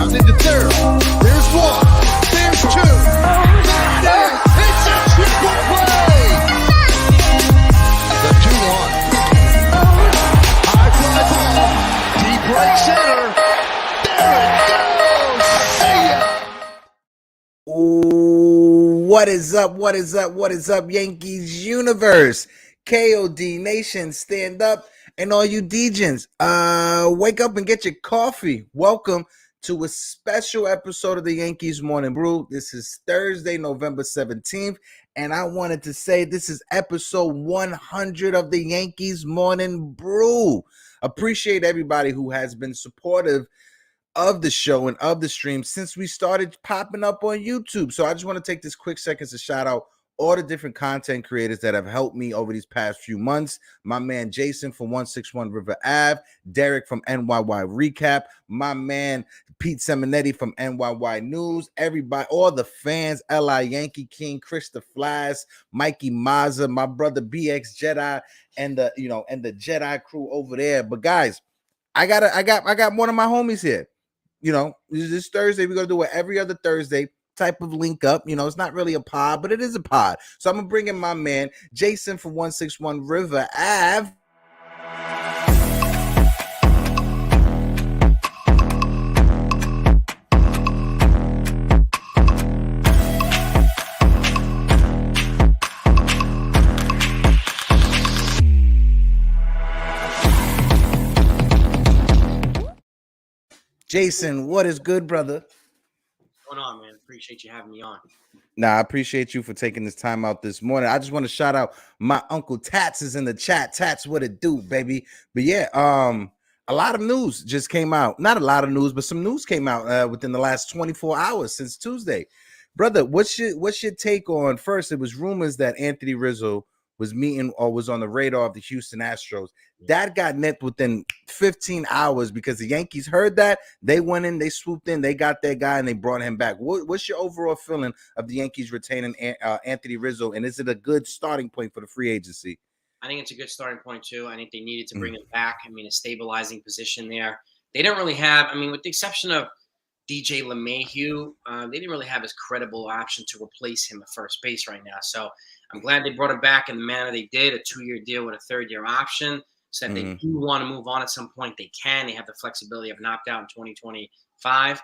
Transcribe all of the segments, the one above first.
Out into third. There's one. There's two. There. It's a triple play. The 2-1. High fly ball. Deep right center. There it goes. See ya. Ooh, what is up? What is up? What is up, Yankees universe? KOD Nation, stand up, and all you DJs, wake up and get your coffee. Welcome to a special episode of the Yankees Morning Brew. This is Thursday, November 17th, and I wanted to say this is episode 100 of the Yankees Morning Brew. Appreciate everybody who has been supportive of the show and of the stream since we started popping up on YouTube. So I just want to take this quick second to shout out all the different content creators that have helped me over these past few months. My man Jason from 161 River Ave, Derek from NYY Recap, my man Pete Simonetti from NYY News, everybody, all the fans, NY Yankee King, Chris the Flies, Mikey Mazza, my brother BX Jedi, and the Jedi crew over there. But guys, I got one of my homies here. This Thursday, we're going to do it every other Thursday type of link up. It's not really a pod, but it is a pod. So I'm going to bring in my man, Jason from 161 River Ave. Jason, what is good, brother? What's going on, man? Appreciate you having me on. I appreciate you for taking this time out this morning. I just want to shout out my Uncle Tats is in the chat. Tats, what it do, baby? But yeah, a lot of news just came out. Not a lot of news, but some news came out within the last 24 hours since Tuesday. Brother, what's your take on, first, it was rumors that Anthony Rizzo was meeting or was on the radar of the Houston Astros. That got nipped within 15 hours because the Yankees heard that. They went in, they swooped in, they got their guy, and they brought him back. What's your overall feeling of the Yankees retaining Anthony Rizzo, and is it a good starting point for the free agency? I think it's a good starting point, too. I think they needed to bring him back. I mean, a stabilizing position there. They don't really have, with the exception of DJ LeMahieu, they didn't really have as credible option to replace him at first base right now. So I'm glad they brought him back in the manner they did, a 2-year deal with a 3rd-year option, so that they do want to move on at some point. They can. They have the flexibility of an opt-out in 2025.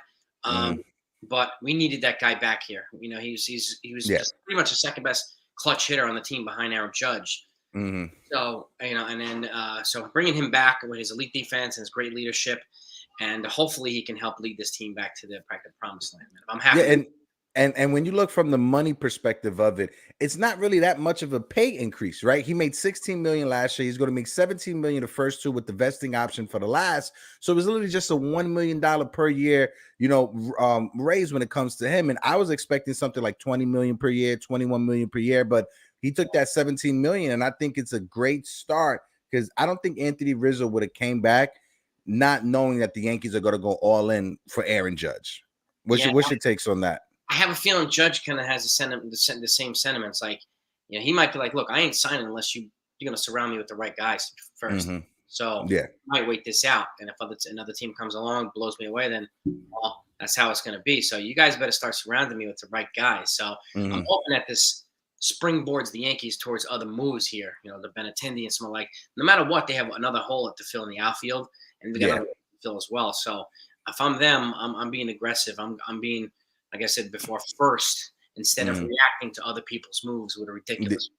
But we needed that guy back here. He was just pretty much the second best clutch hitter on the team behind Aaron Judge. So, so bringing him back with his elite defense and his great leadership, and hopefully he can help lead this team back to the promised land. I'm happy. Yeah, and when you look from the money perspective of it, it's not really that much of a pay increase, right? He made $16 million last year. He's going to make $17 million the first 2 with the vesting option for the last. So it was literally just a $1 million per year, raise when it comes to him. And I was expecting something like $20 million per year, $21 million per year, but he took that $17 million, and I think it's a great start because I don't think Anthony Rizzo would have came back not knowing that the Yankees are going to go all in for Aaron Judge. What's your takes on that? I have a feeling Judge kind of has the same sentiments. Like, he might be like, look, I ain't signing unless you're going to surround me with the right guys first. So I might wait this out. And if another team comes along, blows me away, then, well, that's how it's going to be. So you guys better start surrounding me with the right guys. So I'm hoping that this springboards the Yankees towards other moves here. The Benintendi and someone like, no matter what, they have another hole to fill in the outfield, and they got another to fill as well. So if I'm them, I'm being aggressive. I'm being, like I said before, first instead of reacting to other people's moves with a ridiculous.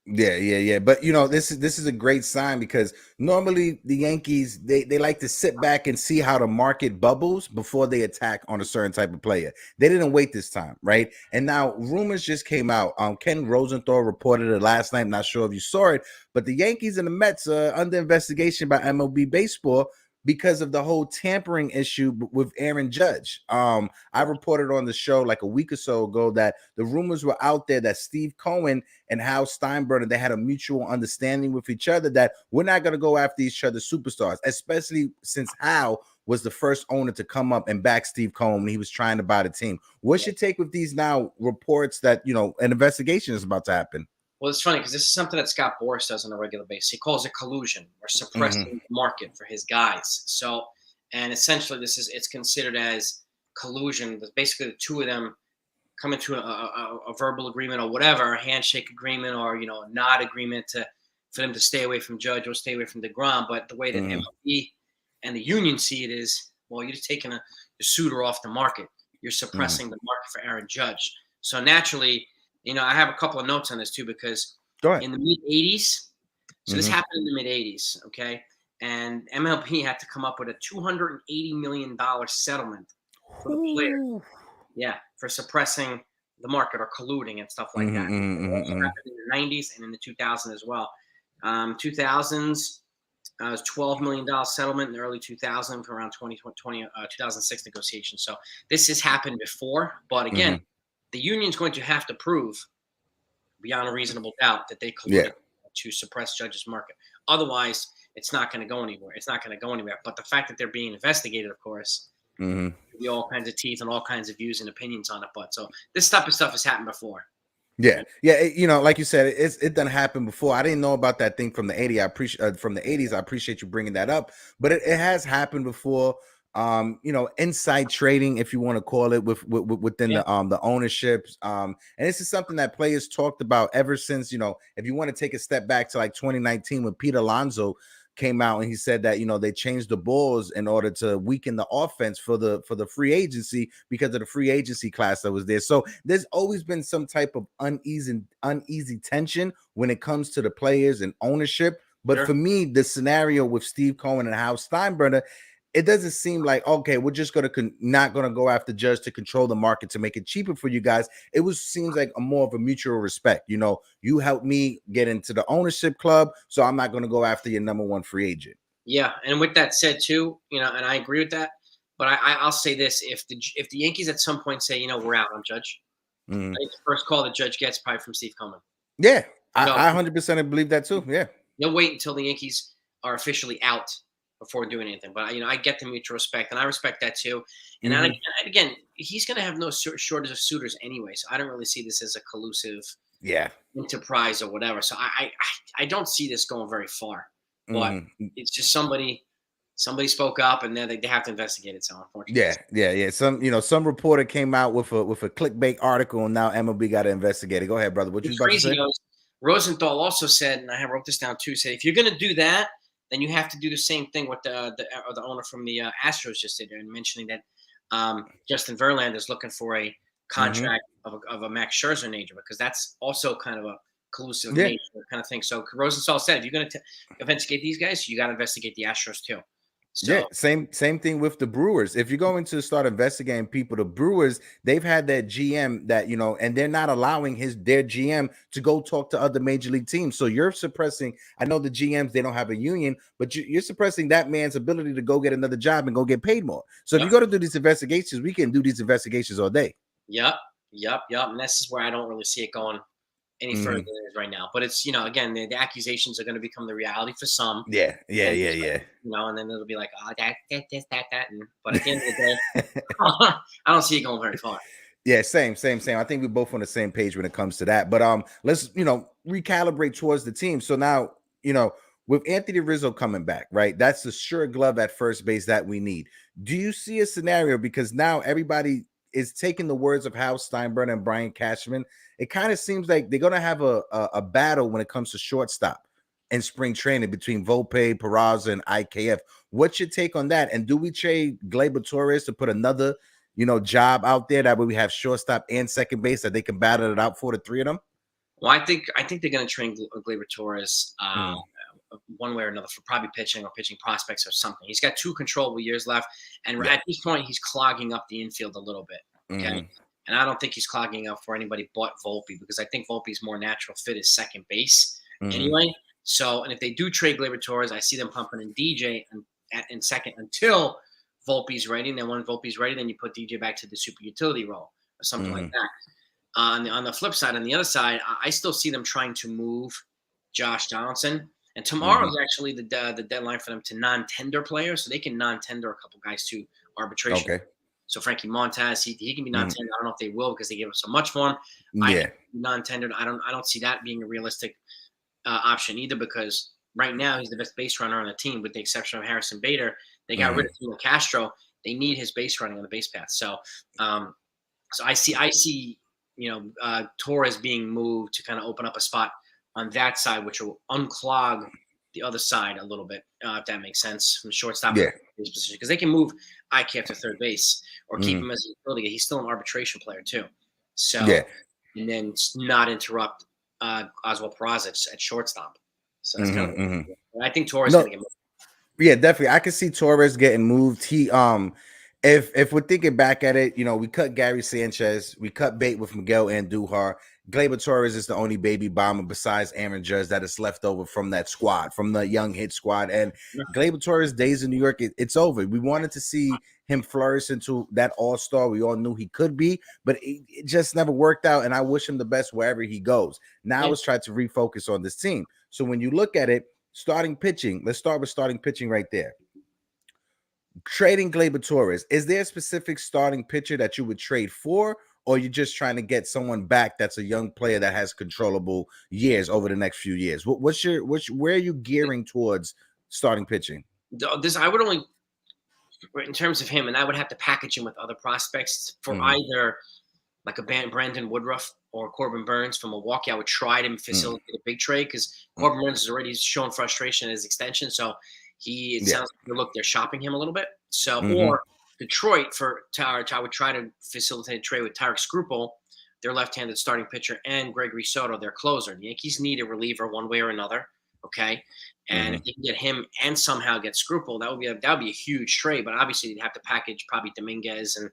Yeah. But this is a great sign because normally the Yankees they like to sit back and see how the market bubbles before they attack on a certain type of player. They didn't wait this time, right? And now rumors just came out. Ken Rosenthal reported it last night. Not sure if you saw it, but the Yankees and the Mets are under investigation by MLB Baseball because of the whole tampering issue with Aaron Judge. I reported on the show like a week or so ago that the rumors were out there that Steve Cohen and Hal Steinbrenner, they had a mutual understanding with each other that we're not going to go after each other's superstars, especially since Hal was the first owner to come up and back Steve Cohen when he was trying to buy the team. What's your take with these now reports that, an investigation is about to happen? Well, it's funny because this is something that Scott Boras does on a regular basis. He calls it collusion or suppressing the market for his guys. So, and essentially it's considered as collusion. Basically, the two of them come into a verbal agreement or whatever, a handshake agreement or a nod agreement for them to stay away from Judge or stay away from DeGrom. But the way that MLB and the union see it is, well, you're just taking the suitor off the market. You're suppressing the market for Aaron Judge. So naturally, I have a couple of notes on this too because in the mid '80s, so this happened in the mid '80s, okay, and MLB had to come up with a $280 million settlement for the player. Yeah, for suppressing the market or colluding and stuff like that. It also happened in the '90s and in the 2000s as well. 2000s was $12 million settlement in the early 2000s for around 2006 negotiations. So this has happened before, but again, the union's going to have to prove beyond a reasonable doubt that they colluded to suppress Judge's market. Otherwise, it's not going to go anywhere. It's not going to go anywhere. But the fact that they're being investigated, of course, be all kinds of teeth and all kinds of views and opinions on it. But so this type of stuff has happened before. Yeah. Like you said, it done happened before. I didn't know about that thing from the '80s. I appreciate from the '80s. I appreciate you bringing that up. But it has happened before. Inside trading, if you want to call it, within the ownerships. And this is something that players talked about ever since. If you want to take a step back to like 2019 when Pete Alonso came out and he said that they changed the balls in order to weaken the offense for the free agency because of the free agency class that was there. So there's always been some type of uneasy tension when it comes to the players and ownership. But for me, the scenario with Steve Cohen and Hal Steinbrenner, it doesn't seem like, okay, we're just not going to go after Judge to control the market to make it cheaper for you guys. It seems like more of a mutual respect. You helped me get into the ownership club, so I'm not going to go after your number one free agent. Yeah, and with that said too, and I agree with that. But I'll say this: if the Yankees at some point say, we're out on Judge, I think the first call the Judge gets probably from Steve Cohen. Yeah, I 100% believe that too. Yeah, they'll wait until the Yankees are officially out before doing anything. But I get the mutual respect, and I respect that too. And again, he's going to have no shortage of suitors anyway, so I don't really see this as a collusive enterprise or whatever. So I don't see this going very far. But it's just somebody spoke up, and then they have to investigate it. So unfortunately, yeah. Some reporter came out with a clickbait article, and now MLB got to investigate it. Go ahead, brother. What you about to say? Rosenthal also said, and I wrote this down too. Said if you're going to do that, then you have to do the same thing what the owner from the Astros just did, and mentioning that Justin Verlander is looking for a contract of a Max Scherzer nature, because that's also kind of a collusive nature kind of thing. So Rosenthal said, if you're going to investigate these guys, you got to investigate the Astros too. So, same thing with the Brewers. If you're going to start investigating people, the Brewers, they've had that GM that, and they're not allowing their GM to go talk to other major league teams. So you're suppressing, I know the GMs, they don't have a union, but you're suppressing that man's ability to go get another job and go get paid more. So if you go to do these investigations, we can do these investigations all day. Yep. And this is where I don't really see it going any further than it is right now. But it's, again, the accusations are going to become the reality for some. Yeah. And then it'll be like, oh, that. But at the end of the day, I don't see it going very far. Yeah, same. I think we're both on the same page when it comes to that. But let's, recalibrate towards the team. So now, with Anthony Rizzo coming back, right? That's the sure glove at first base that we need. Do you see a scenario, because now everybody is taking the words of Hal Steinbrenner and Brian Cashman? It kind of seems like they're going to have a battle when it comes to shortstop and spring training between Volpe, Peraza, and IKF. What's your take on that? And do we trade Gleyber Torres to put another, job out there that way we have shortstop and second base that they can battle it out for the three of them? Well, I think they're going to train Gleyber Torres one way or another for probably pitching or pitching prospects or something. He's got 2 controllable years left, and at this point, he's clogging up the infield a little bit. Okay. And I don't think he's clogging up for anybody but Volpe, because I think Volpe's more natural fit is second base anyway. So, and if they do trade Gleyber Torres, I see them pumping in DJ in second until Volpe's ready. And then when Volpe's ready, then you put DJ back to the super utility role or something like that. On the flip side, on the other side, I still see them trying to move Josh Donaldson. And tomorrow is actually the deadline for them to non-tender players, so they can non-tender a couple guys to arbitration. Okay. So Frankie Montas, he can be non-tendered. I don't know if they will, because they give him so much for him. Non-tendered. I don't see that being a realistic option either, because right now he's the best base runner on the team, with the exception of Harrison Bader. They got rid of Tino Castro. they need his base running on the base path. So, so I see, Torres being moved to kind of open up a spot on that side, which will unclog the other side a little bit, if that makes sense, from shortstop Yeah. position, because they can move IK to third base or keep Mhm. him as a utility. He's still an arbitration player too, so Yeah. and then not interrupt Oswald Peraza at shortstop. So that's kind of. Mhm. I think Torres is No, going to get moved. yeah, definitely. I can see Torres getting moved. If we're thinking back at it, we cut Gary Sanchez, we cut bait with Miguel Andujar. Gleyber Torres is the only baby bomber besides Aaron Judge that is left over from that squad, from the young hit squad. And Gleyber Torres' days in New York, it's over. We wanted to see him flourish into that all-star we all knew he could be, but it just never worked out. And I wish him the best wherever he goes. Now let's try to refocus on this team. So when you look at it, starting pitching, let's start with starting pitching right there. Trading Gleyber Torres, is there a specific starting pitcher that you would trade for, or you're just trying to get someone back that's a young player that has controllable years over the next few years? Where are you gearing towards starting pitching? I would only, in terms of him, and I would have to package him with other prospects for either like a Brandon Woodruff or Corbin Burns from Milwaukee. I would try to facilitate a big trade because Corbin Burns has already shown frustration in his extension. So it sounds like they're shopping him a little bit. So, or Detroit I would try to facilitate a trade with Tarek Skrupa, their left-handed starting pitcher, and Gregory Soto, their closer. The Yankees need a reliever one way or another. Okay. And if they can get him and somehow get Skrupa, that would be a huge trade. But obviously, they'd have to package probably Dominguez and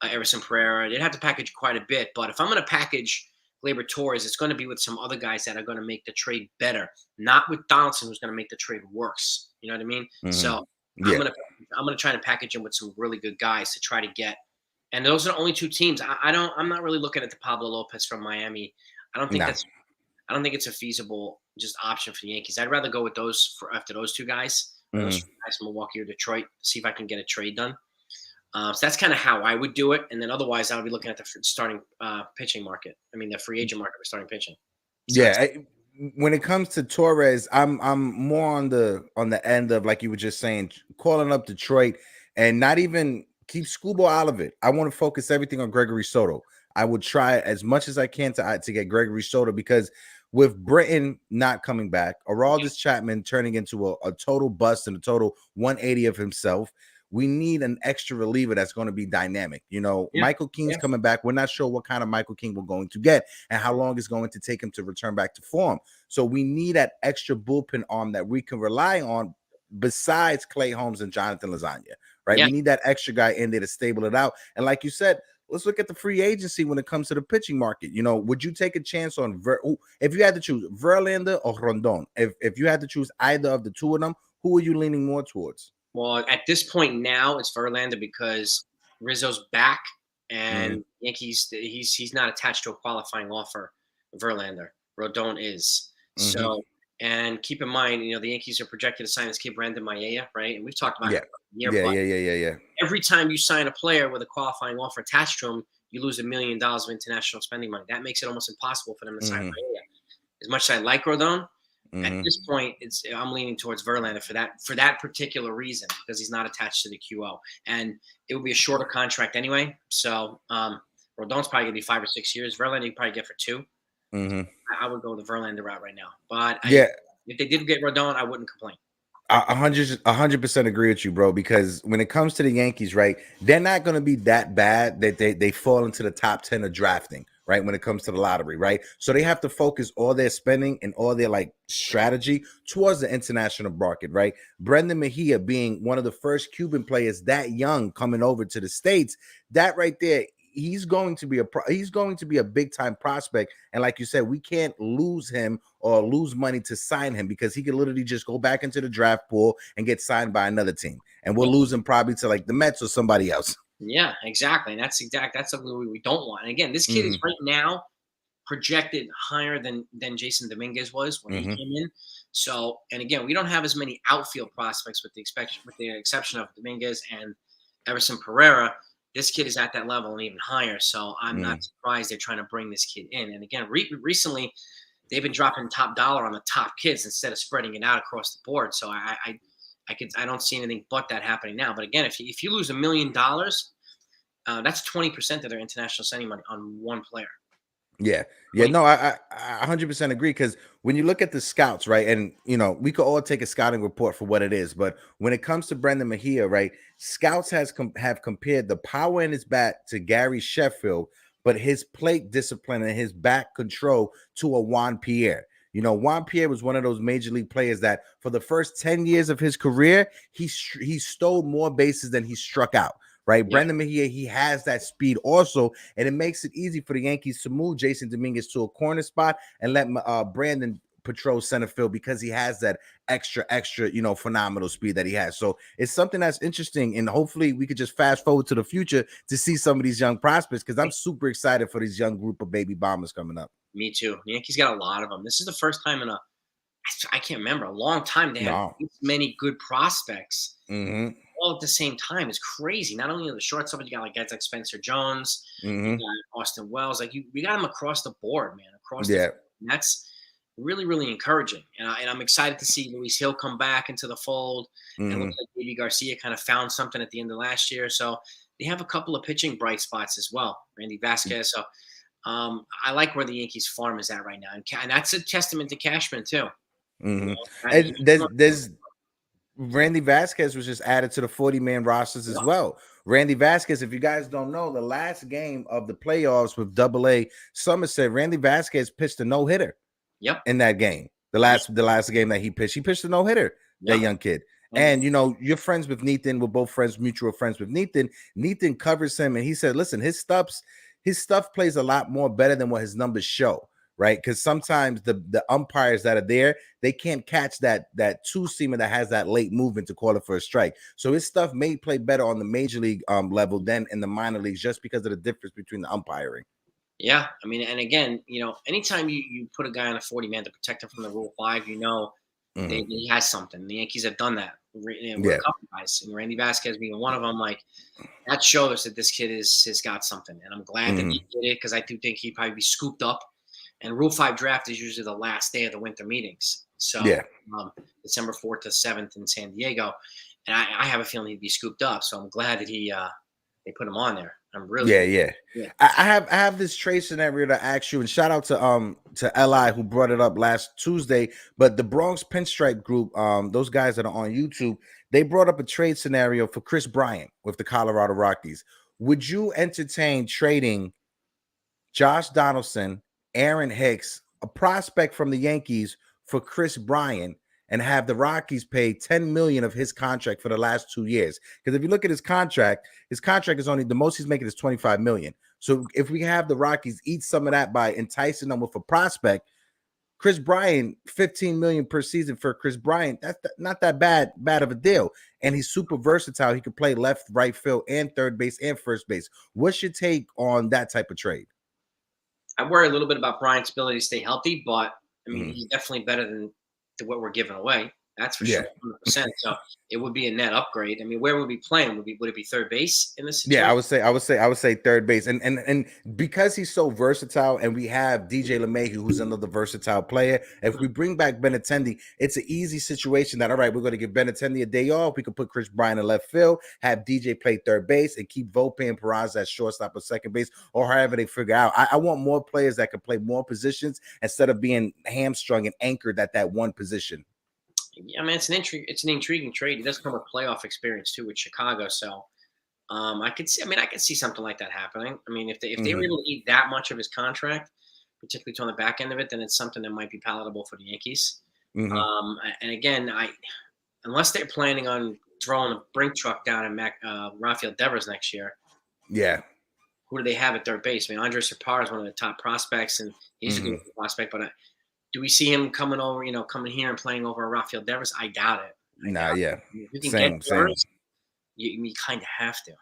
Everson Pereira. They'd have to package quite a bit. But if I'm going to package Gleyber Torres, it's going to be with some other guys that are going to make the trade better, not with Donaldson, who's going to make the trade worse. You know what I mean? So I'm gonna try to package him with some really good guys to try to get. And those are the only two teams. I'm not really looking at the Pablo Lopez from Miami. I don't think it's a feasible just option for the Yankees. I'd rather go with after those two guys, those guys from Milwaukee or Detroit, see if I can get a trade done. So that's kind of how I would do it. And then otherwise, I would be looking at the starting pitching market. I mean, the free agent market for starting pitching. So when it comes to Torres, I'm more on the end of, like you were just saying, calling up Detroit and not even keep Screwball out of it. I want to focus everything on Gregory Soto. I would try as much as I can to get Gregory Soto, because with Britton not coming back, Aroldis Chapman turning into a total bust and a total 180 of himself, we need an extra reliever that's going to be dynamic. Michael King's coming back. We're not sure what kind of Michael King we're going to get and how long it's going to take him to return back to form. So we need that extra bullpen arm that we can rely on besides Clay Holmes and Jonathan Lasagna, right? We need that extra guy in there to stable it out. And like you said, let's look at the free agency when it comes to the pitching market. Would you take a chance on if you had to choose Verlander or Rondon? If you had to choose either of the two of them, who are you leaning more towards? Well, at this point now, it's Verlander because Rizzo's back, and Yankees. He's not attached to a qualifying offer. Verlander, Rodon is. So, and keep in mind, the Yankees are projected to sign this kid Brandon Mayea, right? And we've talked about it for a year. Every time you sign a player with a qualifying offer attached to him, you lose $1 million of international spending money. That makes it almost impossible for them to sign Mayea. As much as I like Rodon, at this point, I'm leaning towards Verlander for that particular reason, because he's not attached to the QO, and it would be a shorter contract anyway. So Rodon's probably gonna be 5 or 6 years. Verlander you probably get for 2. I would go the Verlander route right now. But if they did get Rodon, I wouldn't complain. 100% agree with you, bro, because when it comes to the Yankees, right, they're not going to be that bad that they fall into the top 10 of drafting, right, when it comes to the lottery, right? So they have to focus all their spending and all their strategy towards the international market, right? Brendan Mejia being one of the first Cuban players that young coming over to the States, that right there, he's going to be a big time prospect. And like you said, we can't lose him or lose money to sign him, because he could literally just go back into the draft pool and get signed by another team, and we'll lose him probably to the Mets or somebody else. Yeah, exactly. And that's something we don't want. And again, this kid is right now projected higher than Jason Dominguez was when he came in. So, and again, we don't have as many outfield prospects with the exception of Dominguez and Everson Pereira. This kid is at that level and even higher. So I'm not surprised they're trying to bring this kid in. And again, recently they've been dropping top dollar on the top kids instead of spreading it out across the board. So I don't see anything but that happening now. But again, if you lose $1 million, that's 20% of their international signing money on one player. Yeah. Yeah. 20. No, I 100% agree. Because when you look at the scouts, right, and we could all take a scouting report for what it is, but when it comes to Brendan Mejia, right, scouts have compared the power in his bat to Gary Sheffield, but his plate discipline and his back control to a Juan Pierre. Juan Pierre was one of those major league players that for the first 10 years of his career, he stole more bases than he struck out. Right, Yeah. Brendan Mejia, he has that speed also, and it makes it easy for the Yankees to move Jason Dominguez to a corner spot and let Brandon patrol center field because he has that extra, phenomenal speed that he has. So it's something that's interesting, and hopefully we could just fast forward to the future to see some of these young prospects, because I'm super excited for this young group of baby bombers coming up. Me too. The Yankees got a lot of them. This is the first time I can't remember, a long time they had No. this many good prospects Mm-hmm. all at the same time. It's crazy. Not only the shortstop, but you got like guys like Spencer Jones, you Mm-hmm. got Austin Wells. Like we got them across the board, man. Across the Yeah. and that's really, really encouraging. And I'm excited to see Luis Hill come back into the fold. And it Mm-hmm. looks like Baby Garcia kind of found something at the end of last year. So they have a couple of pitching bright spots as well. Randy Vasquez. So I like where the Yankees farm is at right now. And that's a testament to Cashman too. Mm-hmm. And And there's Randy Vasquez was just added to the 40-man rosters as well. Randy Vasquez, if you guys don't know, the last game of the playoffs with AA Somerset, Randy Vasquez pitched a no-hitter. Yep. In that game. The last game that he pitched a no-hitter, that young kid. And you're friends with Nathan. We're both friends, mutual friends with Nathan. Nathan covers him, and he said, listen, his stuff plays a lot more better than what his numbers show. Right, because sometimes the umpires that are there, they can't catch that two-seamer that has that late movement to call it for a strike. So his stuff may play better on the major league level than in the minor leagues, just because of the difference between the umpiring. Yeah, I mean, and again, anytime you put a guy on a 40-man to protect him from the Rule 5, Mm-hmm. he has something. The Yankees have done that. With a couple guys, and Randy Vasquez being one of them. Like that shows that this kid has got something, and I'm glad that he did it, because I do think he'd probably be scooped up. And Rule 5 draft is usually the last day of the winter meetings. So December 4th to 7th in San Diego. And I have a feeling he'd be scooped up. So I'm glad that they put him on there. I'm really yeah. I have this trade scenario to ask you, and shout out to Li who brought it up last Tuesday. But the Bronx Pinstripe Group, those guys that are on YouTube, they brought up a trade scenario for Chris Bryant with the Colorado Rockies. Would you entertain trading Josh Donaldson, Aaron Hicks, a prospect from the Yankees, for Chris Bryant, and have the Rockies pay $10 million of his contract for the last 2 years? Because if you look at his contract is only, the most he's making is $25 million. So if we have the Rockies eat some of that by enticing them with a prospect, Chris Bryant, $15 million per season for Chris Bryant, that's not that bad of a deal. And he's super versatile. He can play left, right field, and third base and first base. What's your take on that type of trade? I worry a little bit about Bryant's ability to stay healthy, but I mean, he's definitely better than what we're giving away. That's for sure, 100%. So it would be a net upgrade. I mean, where would we play him? Would it be third base in this situation? Yeah, I would say third base, and because he's so versatile, and we have DJ LeMahieu, who's another versatile player. If we bring back Benintendi, it's an easy situation. That all right, we're going to give Benintendi a day off. We can put Chris Bryant in left field, have DJ play third base, and keep Volpe and Peraza at shortstop or second base, or however they figure out. I want more players that can play more positions instead of being hamstrung and anchored at that one position. Yeah, I mean, it's an intriguing trade. He does come with playoff experience too with Chicago, so I could see something like that happening. I mean, if they were able to eat that much of his contract, particularly on the back end of it, then it's something that might be palatable for the Yankees. And again, unless they're planning on throwing a brink truck down in Rafael Devers next year, who do they have at third base? I mean, Andres Serpar is one of the top prospects, and he's a good prospect, but do we see him coming here and playing over Rafael Devers? I doubt it. Yeah. You can get Devers, you kind of have to.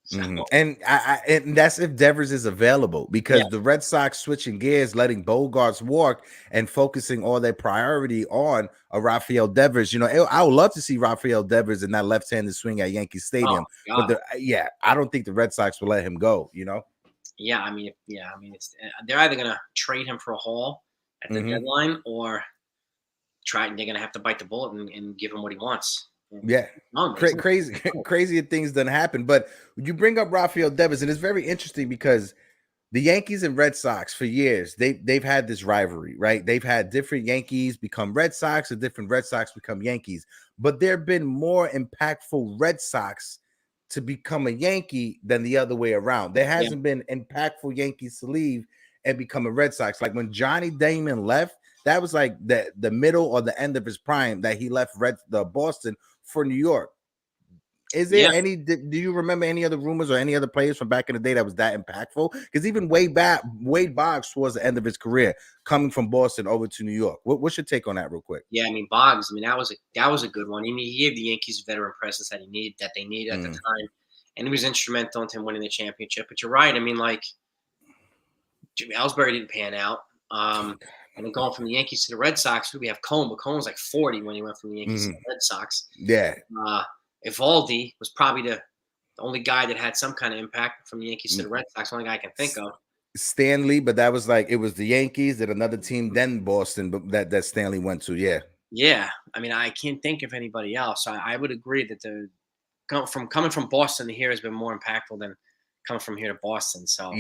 So. And and that's if Devers is available, because the Red Sox switching gears, letting Bogarts walk and focusing all their priority on a Rafael Devers. I would love to see Rafael Devers in that left-handed swing at Yankee Stadium, but I don't think the Red Sox will let him go. Yeah, I mean, they're either gonna trade him for a haul at the deadline, or they're going to have to bite the bullet and give him what he wants. Yeah. Crazy, crazier things done happen. But you bring up Rafael Devers, and it's very interesting because the Yankees and Red Sox for years, they've had this rivalry, right? They've had different Yankees become Red Sox and different Red Sox become Yankees. But there have been more impactful Red Sox to become a Yankee than the other way around. There hasn't been impactful Yankees to leave and become a Red Sox. Like when Johnny Damon left, that was like the middle or the end of his prime that he left the Boston for New York. Is there any? Do you remember any other rumors or any other players from back in the day that was that impactful? Because even Wade Boggs towards the end of his career, coming from Boston over to New York. What's your take on that, real quick? Yeah, I mean Boggs. I mean that was a good one. I mean he gave the Yankees veteran presence that they needed at the time, and he was instrumental in him winning the championship. But you're right. I mean like Jimmy Ellsbury didn't pan out. And then going from the Yankees to the Red Sox, we have Cone, but Cone was like 40 when he went from the Yankees to the Red Sox. Yeah. Evaldi was probably the only guy that had some kind of impact from the Yankees to the Red Sox. Only guy I can think of. Stanley, but that was like it was the Yankees, then another team, then Boston, but that Stanley went to. Yeah. I mean, I can't think of anybody else. I would agree that coming from Boston to here has been more impactful than coming from here to Boston. So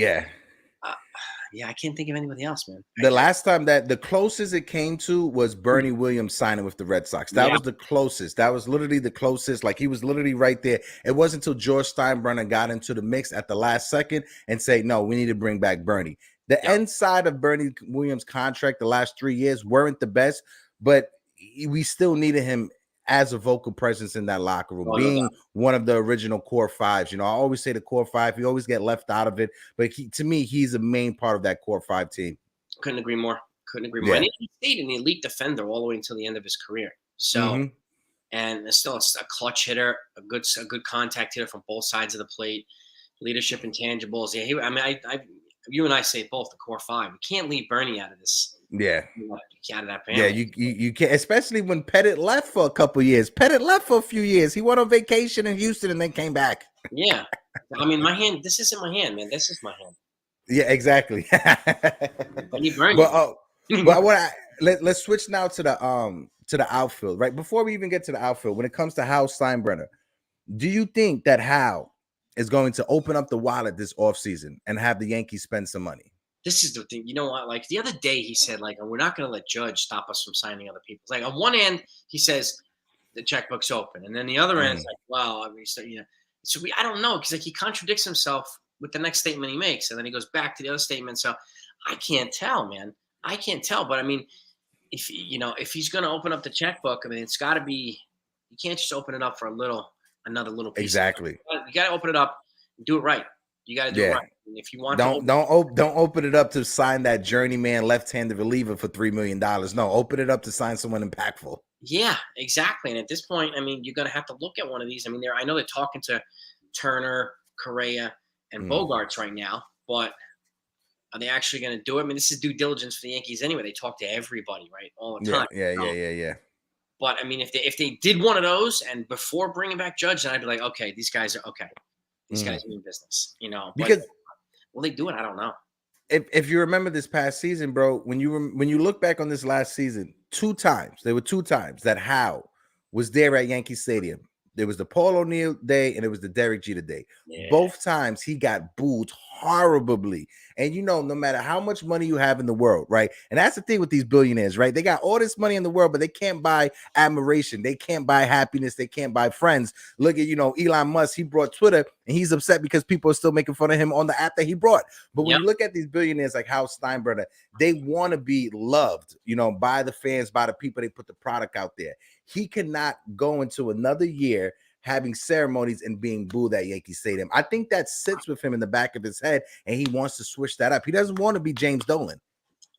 yeah, I can't think of anybody else, man. The last time the closest it came to was Bernie Williams signing with the Red Sox. That was the closest. That was literally the closest. Like he was literally right there. It wasn't until George Steinbrenner got into the mix at the last second and say, no, we need to bring back Bernie. The end side of Bernie Williams' contract the last 3 years weren't the best, but we still needed him as a vocal presence in that locker room, being one of the original core fives. You know, I always say the core five, you always get left out of it, but to me, he's a main part of that core five team. Couldn't agree more. And he stayed an elite defender all the way until the end of his career. So, and still a clutch hitter, a good contact hitter from both sides of the plate, leadership intangibles. Yeah, you and I say both the core five. You can't leave Bernie out of this. Out of that family. Yeah, you can't, especially when Pettit left for a couple years. Pettit left for a few years. He went on vacation in Houston and then came back. Yeah, I mean, my hand. This isn't my hand, man. This is my hand. Yeah, exactly. Let's switch now to the outfield. Right before we even get to the outfield, when it comes to Hal Steinbrenner, do you think that Hal is going to open up the wallet this offseason and have the Yankees spend some money? This is the thing. You know what? Like the other day, he said, like, we're not going to let Judge stop us from signing other people. It's like on one end, he says the checkbook's open, and then the other end is like, well, I mean, so I don't know because like he contradicts himself with the next statement he makes, and then he goes back to the other statement. So I can't tell, man. I can't tell. But I mean, if he's going to open up the checkbook, I mean, it's got to be. You can't just open it up for another little piece. Exactly. You got to open it up and do it right. You got to do it right. And if you want don't open it up to sign that journeyman left-handed reliever for $3 million. No, open it up to sign someone impactful. Yeah, exactly. And at this point, I mean, you're going to have to look at one of these. I mean, I know they're talking to Turner, Correa, and Bogarts right now, but are they actually going to do it? I mean, this is due diligence for the Yankees anyway. They talk to everybody, right, all the time. Yeah. But I mean, if they did one of those and before bringing back Judge, then I'd be like, okay, these guys are okay. These guys mean business, Because will they do it? I don't know. If you remember this past season, bro, when you look back on this last season, there were two times that Hal was there at Yankee Stadium. There was the Paul O'Neill day and it was the Derek Jeter day. Yeah. Both times he got booed horribly. And no matter how much money you have in the world, right? And that's the thing with these billionaires, right? They got all this money in the world, but they can't buy admiration. They can't buy happiness. They can't buy friends. Look at, Elon Musk, he brought Twitter and he's upset because people are still making fun of him on the app that he brought. But when you look at these billionaires like Hal Steinbrenner, they want to be loved, by the fans, by the people they put the product out there. He cannot go into another year having ceremonies and being booed at Yankee Stadium. I think that sits with him in the back of his head, and he wants to switch that up. He doesn't want to be James Dolan.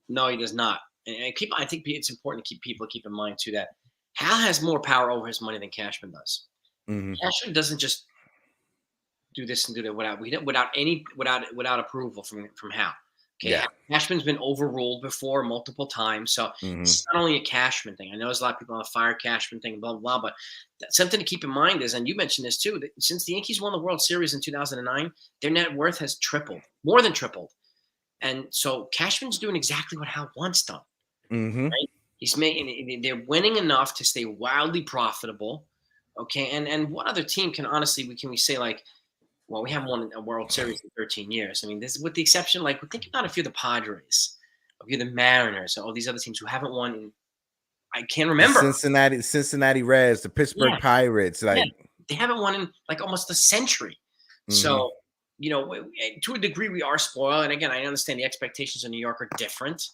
No, he does not. And I think it's important to keep in mind too that Hal has more power over his money than Cashman does. Cashman doesn't just do this and do that without approval from Hal. Okay, yeah. Cashman's been overruled before multiple times, so it's not only a Cashman thing. I know there's a lot of people on the fire Cashman thing, blah, blah, blah, but something to keep in mind is, and you mentioned this too, that since the Yankees won the World Series in 2009, their net worth has tripled, more than tripled. And so Cashman's doing exactly what Hal wants done. Right? They're winning enough to stay wildly profitable, Okay, and what other team can honestly we say like, well, we haven't won a World Series in 13 years. I mean, this with the exception, like think about if you're the Padres, if you're the Mariners, or all these other teams who haven't won in I can't The remember. Cincinnati Reds, the Pittsburgh Yeah, Pirates, yeah, like. they haven't won in like almost a century. Mhm. So, to a degree, we are spoiled. And again, I understand the expectations in New York are different,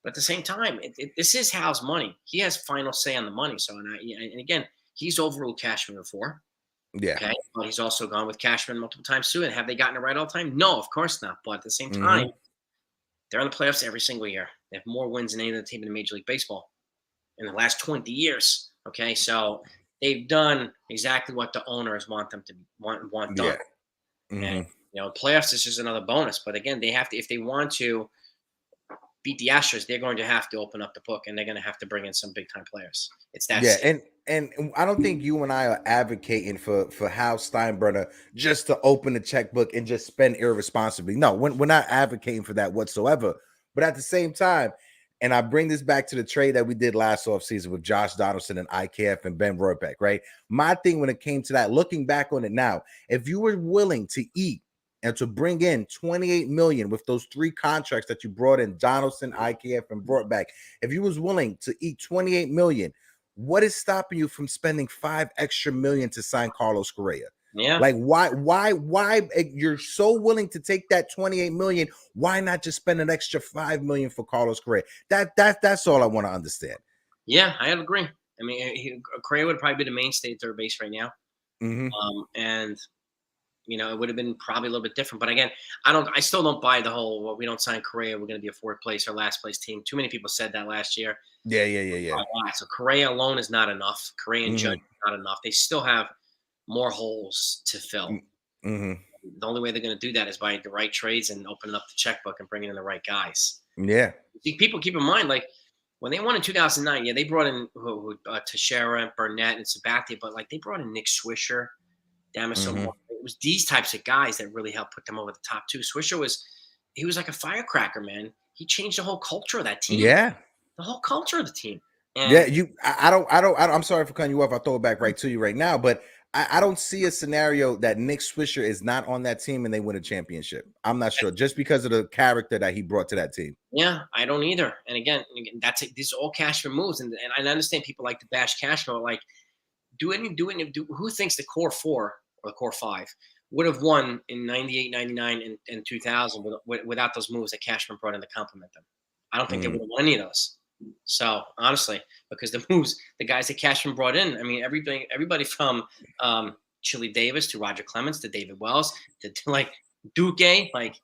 but at the same time, this is Hal's money. He has final say on the money. So, and again, he's overruled Cashman before. Yeah. Okay, but he's also gone with Cashman multiple times too. And have they gotten it right all the time? No, of course not. But at the same time, Mhm. they're in the playoffs every single year. They have more wins than any other team in Major League Baseball in the last 20 years. Okay, so they've done exactly what the owners want them to want done. Yeah. And Mhm. playoffs is just another bonus. But again, they have to if they want to beat the Astros, they're going to have to open up the book and they're going to have to bring in some big time players. It's that Yeah, simple. and I don't think you and I are advocating for Hal Steinbrenner just to open the checkbook and just spend irresponsibly. No, we're not advocating for that whatsoever. But at the same time, and I bring this back to the trade that we did last offseason with Josh Donaldson and IKF and Ben Rohrbeck, right? My thing when it came to that, looking back on it now, if you were willing to eat and to bring in 28 million with those 3 contracts that you brought in, Donaldson, IKF, and Rohrbeck, if you was willing to eat 28 million, what is stopping you from spending 5 extra million to sign Carlos Correa? Yeah. Like why you're so willing to take that 28 million? Why not just spend an extra 5 million for Carlos Correa? That's all I want to understand. Yeah, I agree. I mean, Correa would probably be the mainstay at third base right now. Mm-hmm. And it would have been probably a little bit different. But again, I still don't buy the whole, well, we don't sign Correa, we're going to be a fourth place or last place team. Too many people said that last year. Yeah. So Correa alone is not enough. Correa and Judge Mm-hmm. is not enough. They still have more holes to fill. Mm-hmm. The only way they're going to do that is by the right trades and opening up the checkbook and bringing in the right guys. Yeah. See, people keep in mind, like when they won in 2009, yeah, they brought in Teixeira, Burnett, and Sabathia, but like they brought in Nick Swisher, Damaso. Mm-hmm. It was these types of guys that really helped put them over the top too. Swisher was like a firecracker, man. He changed the whole culture of that team. Yeah. The whole culture of the team. And Yeah, I don't. I'm sorry for cutting you off. I'll throw it back right to you right now, but I don't see a scenario that Nick Swisher is not on that team and they win a championship. I'm not sure, just because of the character that he brought to that team. yeah, I don't either. And again, that's it. These are all Cashman moves, and I understand people like to bash Cashman, but like, who thinks the core 4 or the core 5 would have won in 98, 99, and 2000 without those moves that Cashman brought in to complement them? I don't think they would have won any of those. So honestly, because the guys that Cashman brought in, I mean, everybody from Chili Davis to Roger Clemens to David Wells to like Duque, like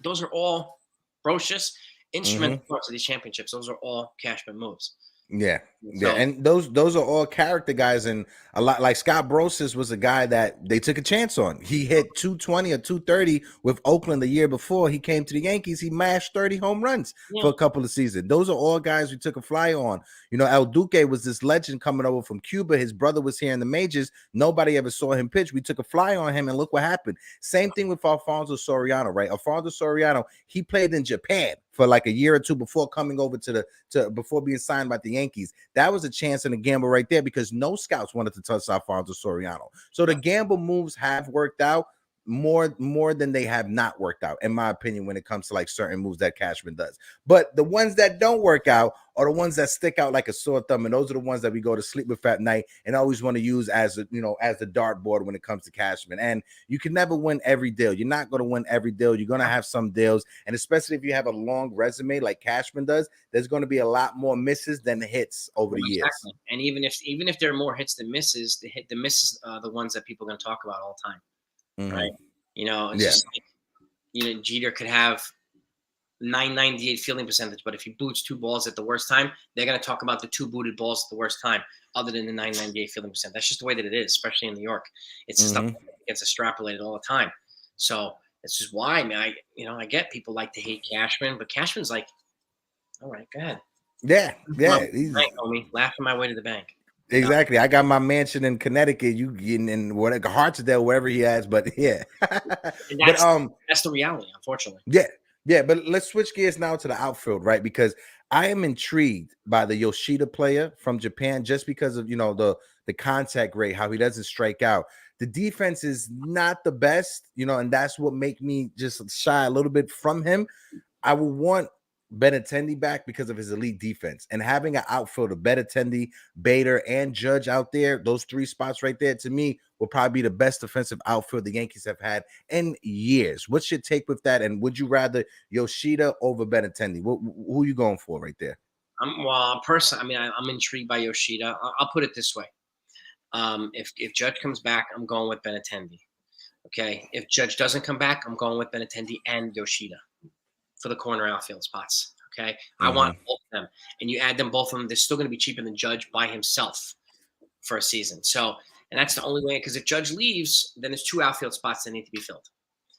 those are all brocious instrumental parts of these championships. Those are all Cashman moves. Yeah, So, and those are all character guys, and a lot like Scott Brosius was a guy that they took a chance on. He hit 220 or 230 with Oakland the year before he came to the Yankees. He mashed 30 home runs for a couple of seasons. Those are all guys we took a fly on. El Duque was this legend coming over from Cuba. His brother was here in the majors. Nobody ever saw him pitch. We took a fly on him, and look what happened. Same thing with Alfonso Soriano, right? Alfonso Soriano, he played in Japan for like a year or two before coming over before being signed by the Yankees. That was a chance and a gamble right there because no scouts wanted to touch Alfonso Soriano. So the gamble moves have worked out more than they have not worked out, in my opinion, when it comes to like certain moves that Cashman does. But the ones that don't work out are the ones that stick out like a sore thumb, and those are the ones that we go to sleep with at night and always want to use as a as the dartboard when it comes to Cashman. And you can never win every deal. You're not going to win every deal. You're going to have some deals, and especially if you have a long resume like Cashman does, there's going to be a lot more misses than hits over the years. And even if there are more hits than misses, the misses are the ones that people are going to talk about all the time. Right. It's just like, Jeter could have 998 fielding percentage, but if he boots 2 balls at the worst time, they're going to talk about the 2 booted balls at the worst time, other than the 998 fielding percent. That's just the way that it is, especially in New York. It's just stuff that gets extrapolated all the time. So it's just why, I get people like to hate Cashman, but Cashman's like, all right, go ahead. Yeah. Laughing my way to the bank. Exactly. I got my mansion in Connecticut. You getting in whatever Hartsdale, wherever he has, but yeah. That's the reality, unfortunately. Yeah. But let's switch gears now to the outfield, right? Because I am intrigued by the Yoshida player from Japan, just because of the the contact rate, how he doesn't strike out. The defense is not the best, and that's what make me just shy a little bit from him. I would want Benintendi back because of his elite defense, and having an outfield of Benintendi, Bader, and Judge out there, those 3 spots right there, to me, will probably be the best defensive outfield the Yankees have had in years. What's your take with that? And would you rather Yoshida over Benintendi? Who are you going for right there? Personally, I'm intrigued by Yoshida. I'll put it this way: if Judge comes back, I'm going with Benintendi. Okay, if Judge doesn't come back, I'm going with Benintendi and Yoshida for the corner outfield spots. Okay, I want both of them, and you add them both of them, they're still going to be cheaper than Judge by himself for a season. So, and that's the only way, because if Judge leaves, then there's 2 outfield spots that need to be filled.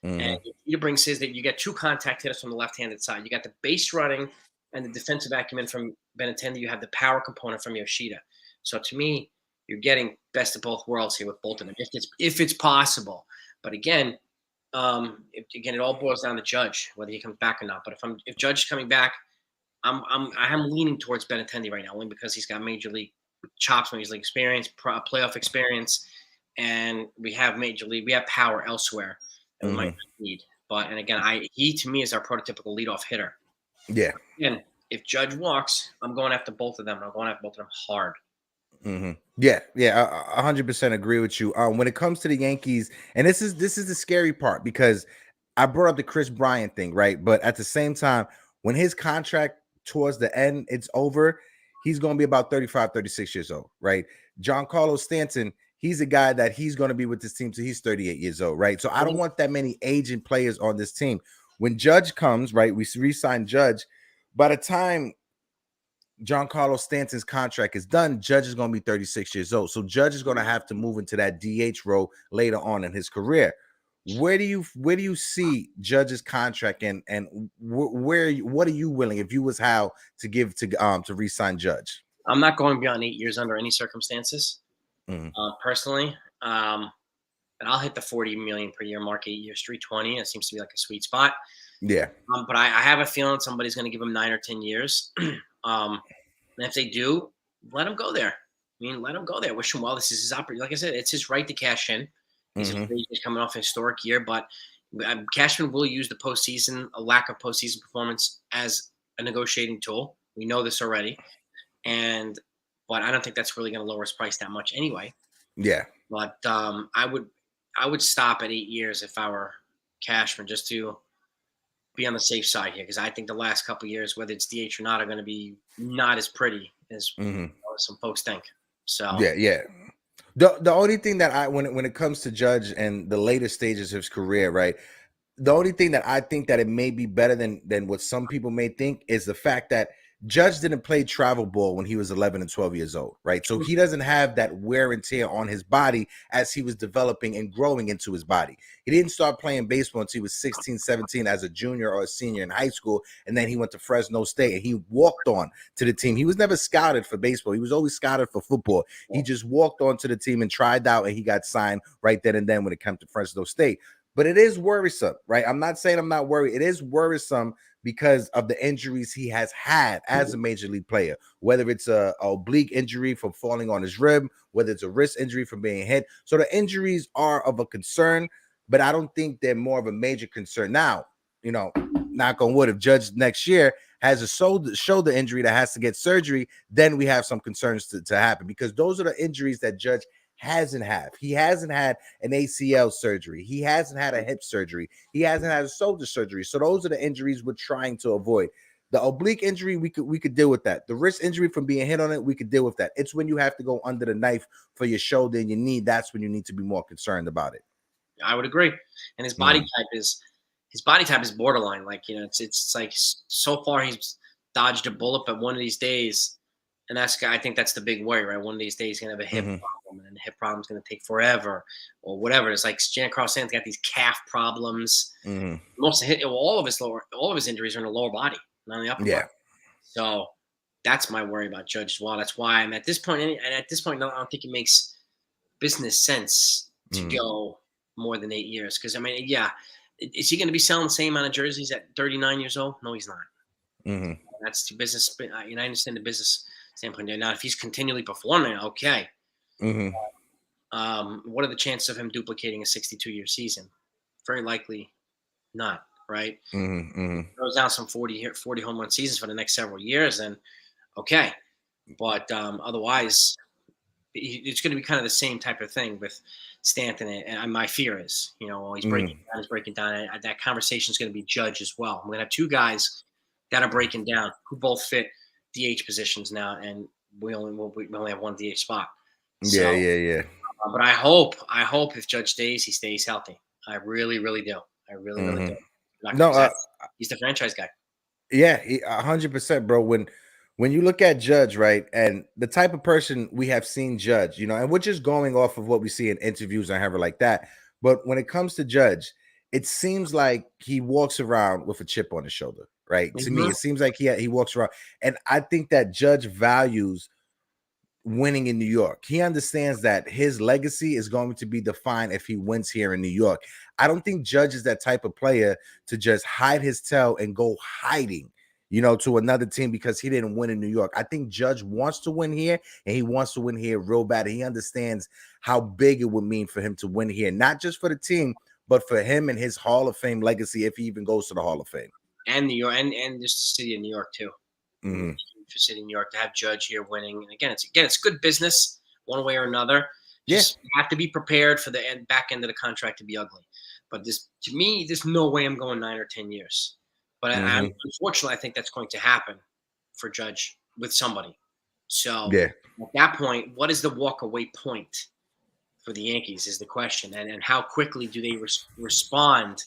And Yoshida brings his that you get 2 contact hitters from the left-handed side. You got the base running and the defensive acumen from Benintendi. You have the power component from Yoshida. So to me, you're getting best of both worlds here with both of them, if it's possible. But again, it all boils down to Judge, whether he comes back or not. But if Judge is coming back, I'm leaning towards Benintendi right now, only because he's got major league chops, major league experience, playoff experience, and we have power elsewhere that we might not need. But and again, he to me is our prototypical leadoff hitter. Yeah. And if Judge walks, I'm going after both of them. I'm going after both of them hard. Yeah, 100% agree with you. When it comes to the Yankees, and this is the scary part, because I brought up the Chris Bryant thing, right? But at the same time, when his contract towards the end, it's over, he's going to be about 35, 36 years old, right? Giancarlo Stanton, he's a guy that he's going to be with this team till he's 38 years old, right? So I don't want that many aging players on this team. When Judge comes, right, we re-sign Judge. By the time Giancarlo Stanton's contract is done, Judge is going to be 36 years old. So Judge is going to have to move into that DH role later on in his career. Where do you see Judge's contract, and what are you willing, if you was Hal, to give to re-sign Judge? I'm not going beyond 8 years under any circumstances, personally. And I'll hit the 40 million per year mark, 8 years, 320. It seems to be like a sweet spot. Yeah. But I have a feeling somebody's going to give him 9 or 10 years. And if they do, let him go there. Let him go there. Wish him well. This is his opportunity. Like I said, it's his right to cash in. He's coming off a historic year, but Cashman will use the postseason, a lack of postseason performance, as a negotiating tool. We know this already. But I don't think that's really going to lower his price that much anyway. Yeah. But I would stop at 8 years if I were Cashman, just to be on the safe side here, because I think the last couple of years, whether it's DH or not, are going to be not as pretty as some folks think. So yeah. The only thing that when it comes to Judge and the later stages of his career, right, the only thing that I think that it may be better than what some people may think is the fact that Judge didn't play travel ball when he was 11 and 12 years old, right? So he doesn't have that wear and tear on his body as he was developing and growing into his body. He didn't start playing baseball until he was 16, 17 as a junior or a senior in high school, and then he went to Fresno State and he walked on to the team. He was never scouted for baseball. He was always scouted for football. He just walked on to the team and tried out, and he got signed right then and then when it came to Fresno State. But it is worrisome, right? I'm not saying I'm not worried. It is worrisome because of the injuries he has had as a major league player, whether it's a oblique injury from falling on his rib, whether it's a wrist injury from being hit. So the injuries are of a concern, but I don't think they're more of a major concern. Now, knock on wood, if Judge next year has a shoulder injury that has to get surgery, then we have some concerns to happen, because those are the injuries that Judge hasn't had. He hasn't had an ACL surgery. He hasn't had a hip surgery. He hasn't had a shoulder surgery. So those are the injuries we're trying to avoid. The oblique injury, we could deal with that. The wrist injury from being hit on it, we could deal with that. It's when you have to go under the knife for your shoulder and your knee, that's when you need to be more concerned about it. I would agree. And his body type is borderline. Like, it's like so far he's dodged a bullet, but one of these days, and I think that's the big worry, right? One of these days he's gonna have a hip problem, and the hip problem's gonna take forever, or whatever. It's like Giancarlo Stanton's got these calf problems. All of his injuries are in the lower body, not in the upper body. So that's my worry about Judge as well. That's why I'm at this point, and at this point, I don't think it makes business sense to go more than 8 years. Because is he going to be selling the same amount of jerseys at 39 years old? No, he's not. That's the business. I understand the business standpoint there. Now, if he's continually performing, okay. What are the chances of him duplicating a 62-year season? Very likely not, right? Throws down some 40 home run seasons for the next several years, and okay. But otherwise, it's going to be kind of the same type of thing with Stanton. And my fear is, he's breaking down. And that conversation is going to be Judge as well. I'm going to have two guys that are breaking down who both fit DH positions now, and we only have one DH spot. So, yeah. But I hope if Judge stays, he stays healthy. I really, really do. I really, really do. No, he's the franchise guy. Yeah, 100%, bro. When you look at Judge, right, and the type of person we have seen Judge, and we're just going off of what we see in interviews and however like that. But when it comes to Judge, it seems like he walks around with a chip on his shoulder, right? To me, it seems like he walks around, and I think that Judge values winning in New York. He understands that his legacy is going to be defined if he wins here in New York. I don't think Judge is that type of player to just hide his tail and go hiding, to another team because he didn't win in New York. I think Judge wants to win here, and he wants to win here real bad. And he understands how big it would mean for him to win here, not just for the team, but for him and his Hall of Fame legacy if he even goes to the Hall of Fame. And New York, and just the city of New York too. For city of New York to have Judge here winning, and again, it's good business one way or another. Just you have to be prepared for the back end of the contract to be ugly. But to me, there's no way I'm going 9 or 10 years. But unfortunately, I think that's going to happen for Judge with somebody. So at that point, what is the walk away point for the Yankees is the question, and how quickly do they respond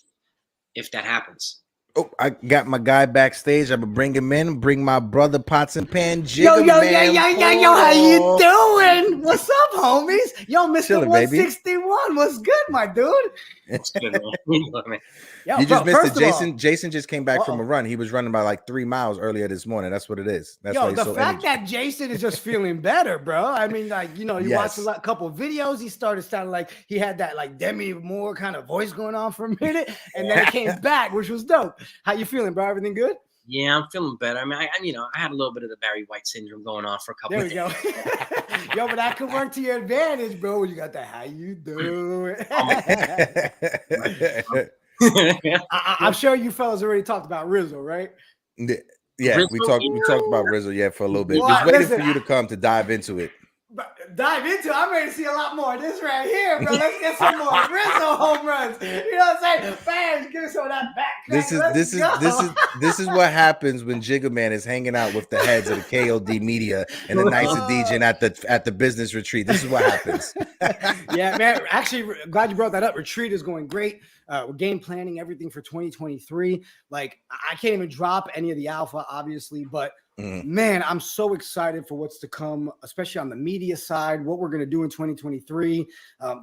if that happens? Oh, I got my guy backstage. I'm gonna bring him in. Bring my brother Pots and Pan. Yo, how you doing? What's up, homies? Yo, Mr. 161, what's good, my dude? It's good, man. Yo, you just missed it. Jason just came back from a run. He was running by like 3 miles earlier this morning. That's what it is. That's the fact that Jason is just feeling better, bro. I mean, like, you watched a couple of videos. He started sounding like he had that like Demi Moore kind of voice going on for a minute, and then it came back, which was dope. How you feeling, bro? Everything good? Yeah, I'm feeling better. I mean, I had a little bit of the Barry White syndrome going on for a couple of days. There we go. Yo, but that could work to your advantage, bro. You got that. How you doing? I'm sure you fellas already talked about Rizzo, right? Yeah, Rizzo? we talked about Rizzo, for a little bit. Just waiting for you to come to dive into it. Dive into it. I'm ready to see a lot more of this right here, bro. Let's get some more Rizzo home runs. You know what I'm saying? Fans, give us some of that back. This is what happens when Jigga Man is hanging out with the heads of the KOD media and the Knights of DJ at the business retreat. This is what happens. Yeah, man. Actually, glad you brought that up. Retreat is going great. We're game planning everything for 2023. Like, I can't even drop any of the alpha, obviously, but man, I'm so excited for what's to come, especially on the media side, what we're going to do in 2023,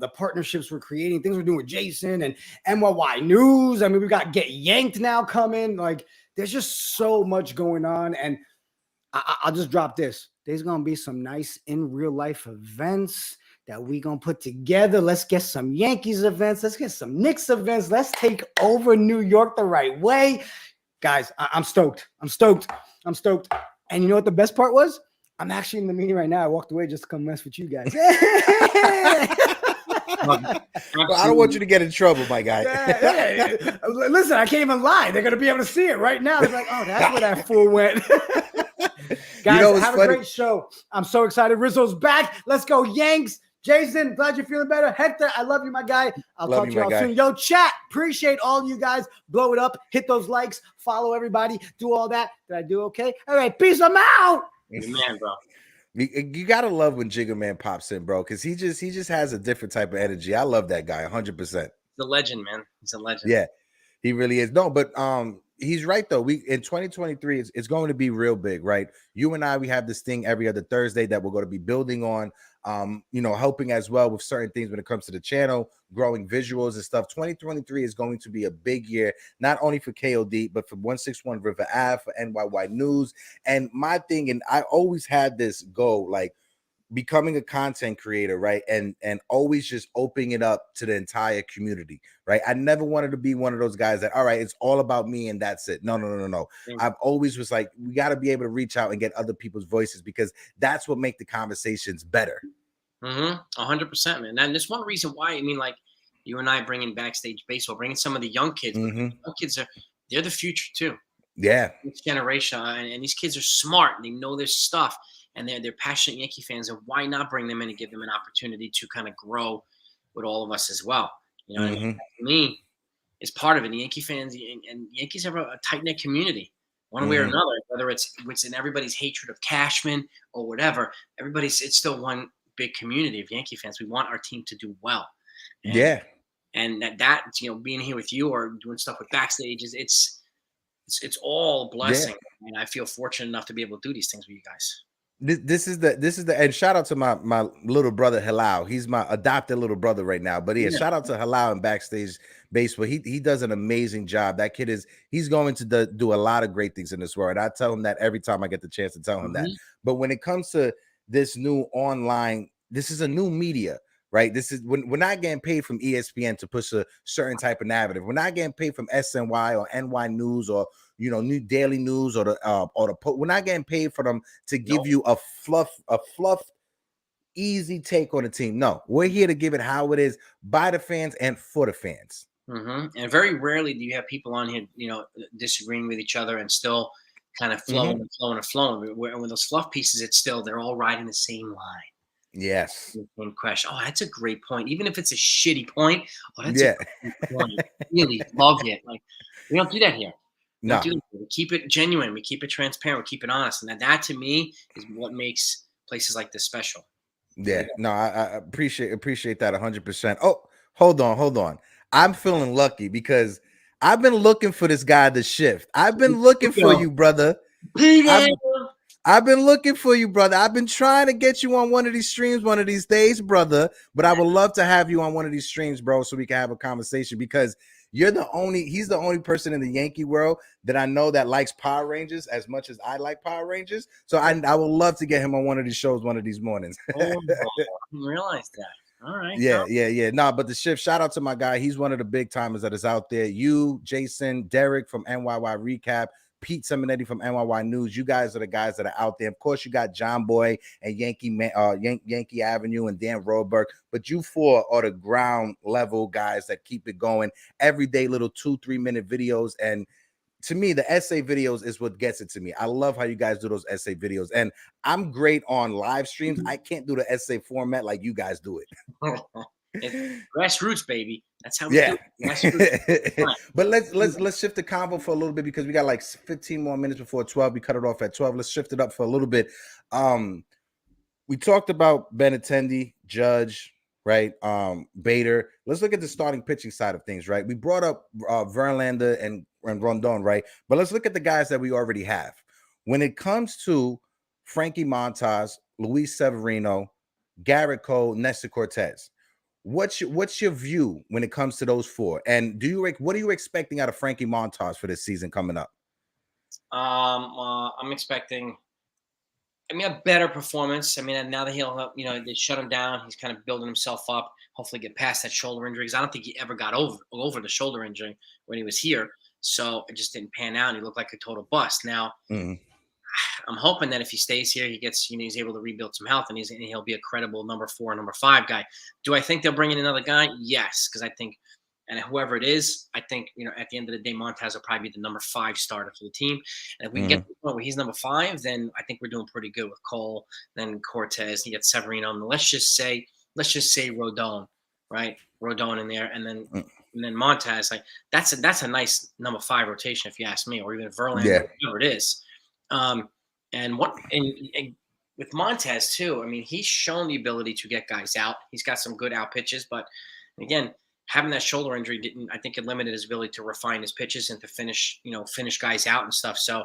the partnerships we're creating, things we're doing with Jason and NY News. I mean, we've got Get Yanked now coming. Like, there's just so much going on. And I'll just drop this. There's going to be some nice in real life events that we going to put together. Let's get some Yankees events. Let's get some Knicks events. Let's take over New York the right way. Guys, I'm stoked. And you know what the best part was? I'm actually in the meeting right now. I walked away just to come mess with you guys. Well, I don't want you to get in trouble, my guy. Listen, I can't even lie. They're going to be able to see it right now. They're like, oh, that's where that fool went. Guys, have a great show. I'm so excited. Rizzo's back. Let's go, Yanks. Jason, glad you're feeling better. Hector, I love you, my guy. I'll talk to you all soon. Yo, chat, appreciate all you guys. Blow it up. Hit those likes. Follow everybody. Do all that. Did I do okay? All right, peace. I'm out. You're man, bro. You gotta love when Jigga Man pops in, bro, because he just has a different type of energy. I love that guy 100%. He's a legend, man. He's a legend. Yeah, he really is. No, but he's right though. We in 2023, it's going to be real big, right? You and I, we have this thing every other Thursday that we're going to be building on. Helping as well with certain things when it comes to the channel, growing visuals and stuff. 2023 is going to be a big year, not only for KOD, but for 161 River Ave, for NY News. And my thing, and I always had this goal, like becoming a content creator, right? And always just opening it up to the entire community, right? I never wanted to be one of those guys that, all right, it's all about me and that's it. No. I've always was like, we got to be able to reach out and get other people's voices because that's what make the conversations better. 100%, man. And there's one reason why. I mean, like you and I bringing Backstage Baseball, bringing some of the young kids. But the young kids they're the future too. Yeah. This generation, and these kids are smart. And they know their stuff, and they're passionate Yankee fans. And why not bring them in and give them an opportunity to kind of grow with all of us as well? You know what I mean? To me, is part of it. The Yankee fans and Yankees have a tight knit community, one way or another. Whether it's in everybody's hatred of Cashman or whatever, it's still one big community of Yankee fans. We want our team to do well. And, and that being here with you or doing stuff with Backstage it's all a blessing. And I feel fortunate enough to be able to do these things with you guys. This is the and shout out to my little brother Halal. He's my adopted little brother right now. But shout out to Halal and Backstage Baseball. He does an amazing job. That kid he's going to do a lot of great things in this world. I tell him that every time I get the chance to tell him that. But when it comes to this new online, this is a new media, right? This is when we're not getting paid from ESPN to push a certain type of narrative. We're not getting paid from SNY or NY News or New Daily News or the we're not getting paid for them to give you a fluff easy take on the team. No, we're here to give it how it is by the fans and for the fans. And very rarely do you have people on here, disagreeing with each other and still kind of flowing and flowing and flowing. When those fluff pieces, they're all riding the same line. Yes. Same question. Oh, that's a great point. Even if it's a shitty point, that's a great point. Really love it. Like we don't do that here. No. We keep it genuine. We keep it transparent. We keep it honest. And that to me is what makes places like this special. Yeah. No, I appreciate that 100%. Oh, hold on. I'm feeling lucky because I've been looking for this guy to shift. I've been looking for you, brother. I've been looking for you, brother. I've been trying to get you on one of these streams one of these days, brother. But I would love to have you on one of these streams, bro, so we can have a conversation because he's the only person in the Yankee world that I know that likes Power Rangers as much as I like Power Rangers. So I would love to get him on one of these shows one of these mornings. I didn't realize that. All right. Yeah. No, but the shift, shout out to my guy. He's one of the big timers that is out there. You, Jason, Derek from NYY Recap, Pete Simonetti from NYY News. You guys are the guys that are out there. Of course, you got John Boy and Yankee Avenue and Dan Roberg, but you four are the ground level guys that keep it going. Everyday little 2-3 minute videos. And to me, the essay videos is what gets it to me. I love how you guys do those essay videos. And I'm great on live streams. I can't do the essay format like you guys do it. It's grassroots, baby. That's how we do it. But let's shift the convo for a little bit because we got like 15 more minutes before 12. We cut it off at 12. Let's shift it up for a little bit. We talked about Benintendi, Judge, right? Bader. Let's look at the starting pitching side of things, right? We brought up Verlander and Rondon, right? But let's look at the guys that we already have. When it comes to Frankie Montas, Luis Severino, Garrett Cole, Nestor Cortez, what's your view when it comes to those four? And what are you expecting out of Frankie Montas for this season coming up? I'm expecting, a better performance. Now that he'll, they shut him down, he's kind of building himself up. Hopefully, get past that shoulder injury because I don't think he ever got over the shoulder injury when he was here. So it just didn't pan out. And he looked like a total bust. Now, I'm hoping that if he stays here, he gets, he's able to rebuild some health and he'll be a credible number 4, number 5 guy. Do I think they'll bring in another guy? Yes, because I think, and whoever it is, I think, at the end of the day, Montas will probably be the number 5 starter for the team. And if we can get to the point where he's number 5, then I think we're doing pretty good with Cole, then Cortez, you get Severino, and let's just say Rodon, right? Rodon in there, and then Montas. Like that's a nice number 5 rotation if you ask me, or even Verlander, whatever it is. And with Montas too, he's shown the ability to get guys out. He's got some good out pitches, but again, having that shoulder injury it limited his ability to refine his pitches and to finish guys out and stuff. So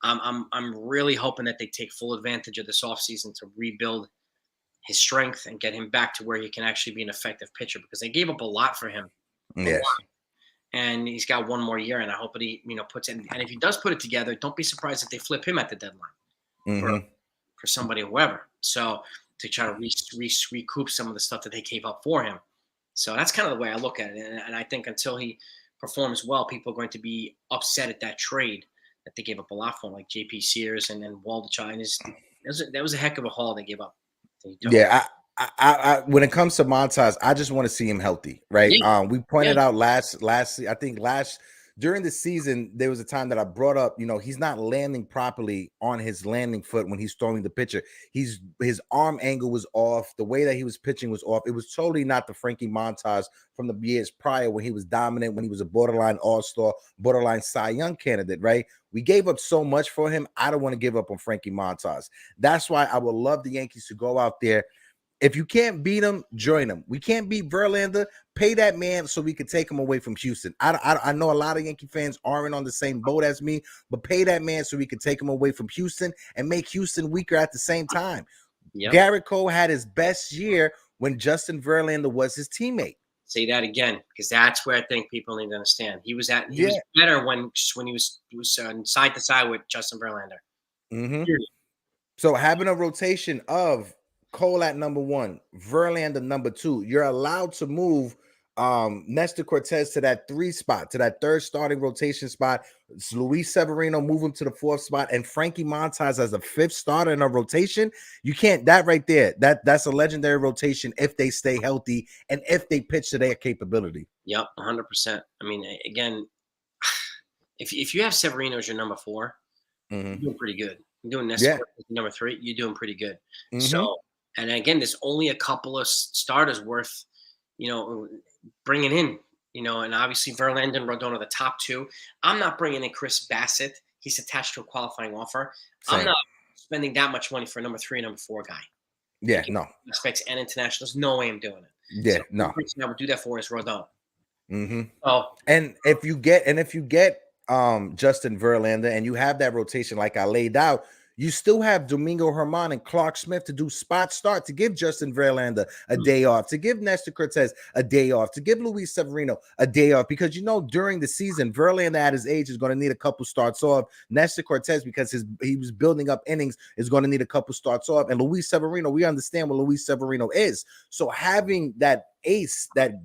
I'm really hoping that they take full advantage of this offseason to rebuild his strength and get him back to where he can actually be an effective pitcher because they gave up a lot for him. Yes. And he's got one more year, and I hope that he, puts it. And if he does put it together, don't be surprised if they flip him at the deadline for somebody, whoever. So to try to recoup some of the stuff that they gave up for him. So that's kind of the way I look at it. And I think until he performs well, people are going to be upset at that trade that they gave up a lot for him, like J.P. Sears and then Waldachai. That was a heck of a haul they gave up. When it comes to Montas, I just want to see him healthy, right? Yeah, We pointed out last during the season, there was a time that I brought up, he's not landing properly on his landing foot when he's throwing the pitcher. His arm angle was off. The way that he was pitching was off. It was totally not the Frankie Montas from the years prior when he was dominant, when he was a borderline all-star, borderline Cy Young candidate, right? We gave up so much for him. I don't want to give up on Frankie Montas. That's why I would love the Yankees to go out there. If you can't beat him, join him. We can't beat Verlander. Pay that man so we can take him away from Houston. I know a lot of Yankee fans aren't on the same boat as me, but pay that man so we can take him away from Houston and make Houston weaker at the same time. Yep. Garrett Cole had his best year when Justin Verlander was his teammate. Say that again, because that's where I think people need to understand. He was better when he was side to side with Justin Verlander. Mm-hmm. So having a rotation of Cole at number 1, Verlander number 2, you're allowed to move Nestor Cortez to that 3 spot, to that 3rd starting rotation spot. It's Luis Severino move him to the 4th spot, and Frankie Montas as a 5th starter in a rotation. You can't, that right there, that's a legendary rotation if they stay healthy and if they pitch to their capability. Yep, 100%. I mean, again, if you have Severino as your number 4, you're doing pretty good. You're doing Nestor Cortez number 3, you're doing pretty good. So. And again, there's only a couple of starters worth, bringing in, and obviously Verlander and Rodon are the top 2. I'm not bringing in Chris Bassett. He's attached to a qualifying offer. Same. I'm not spending that much money for a number 3 and number 4 guy. Yeah, no. Aspects and internationals, no way I'm doing it. Yeah, so no. The person I would do that for is Rodon. Oh, and if you get Justin Verlander and you have that rotation like I laid out, you still have Domingo Germán and Clark Smith to do spot start, to give Justin Verlander a day off, to give Nestor Cortez a day off, to give Luis Severino a day off, because during the season, Verlander at his age is going to need a couple starts off. Nestor Cortez, because he was building up innings, is going to need a couple starts off. And Luis Severino, we understand what Luis Severino is. So having that ace that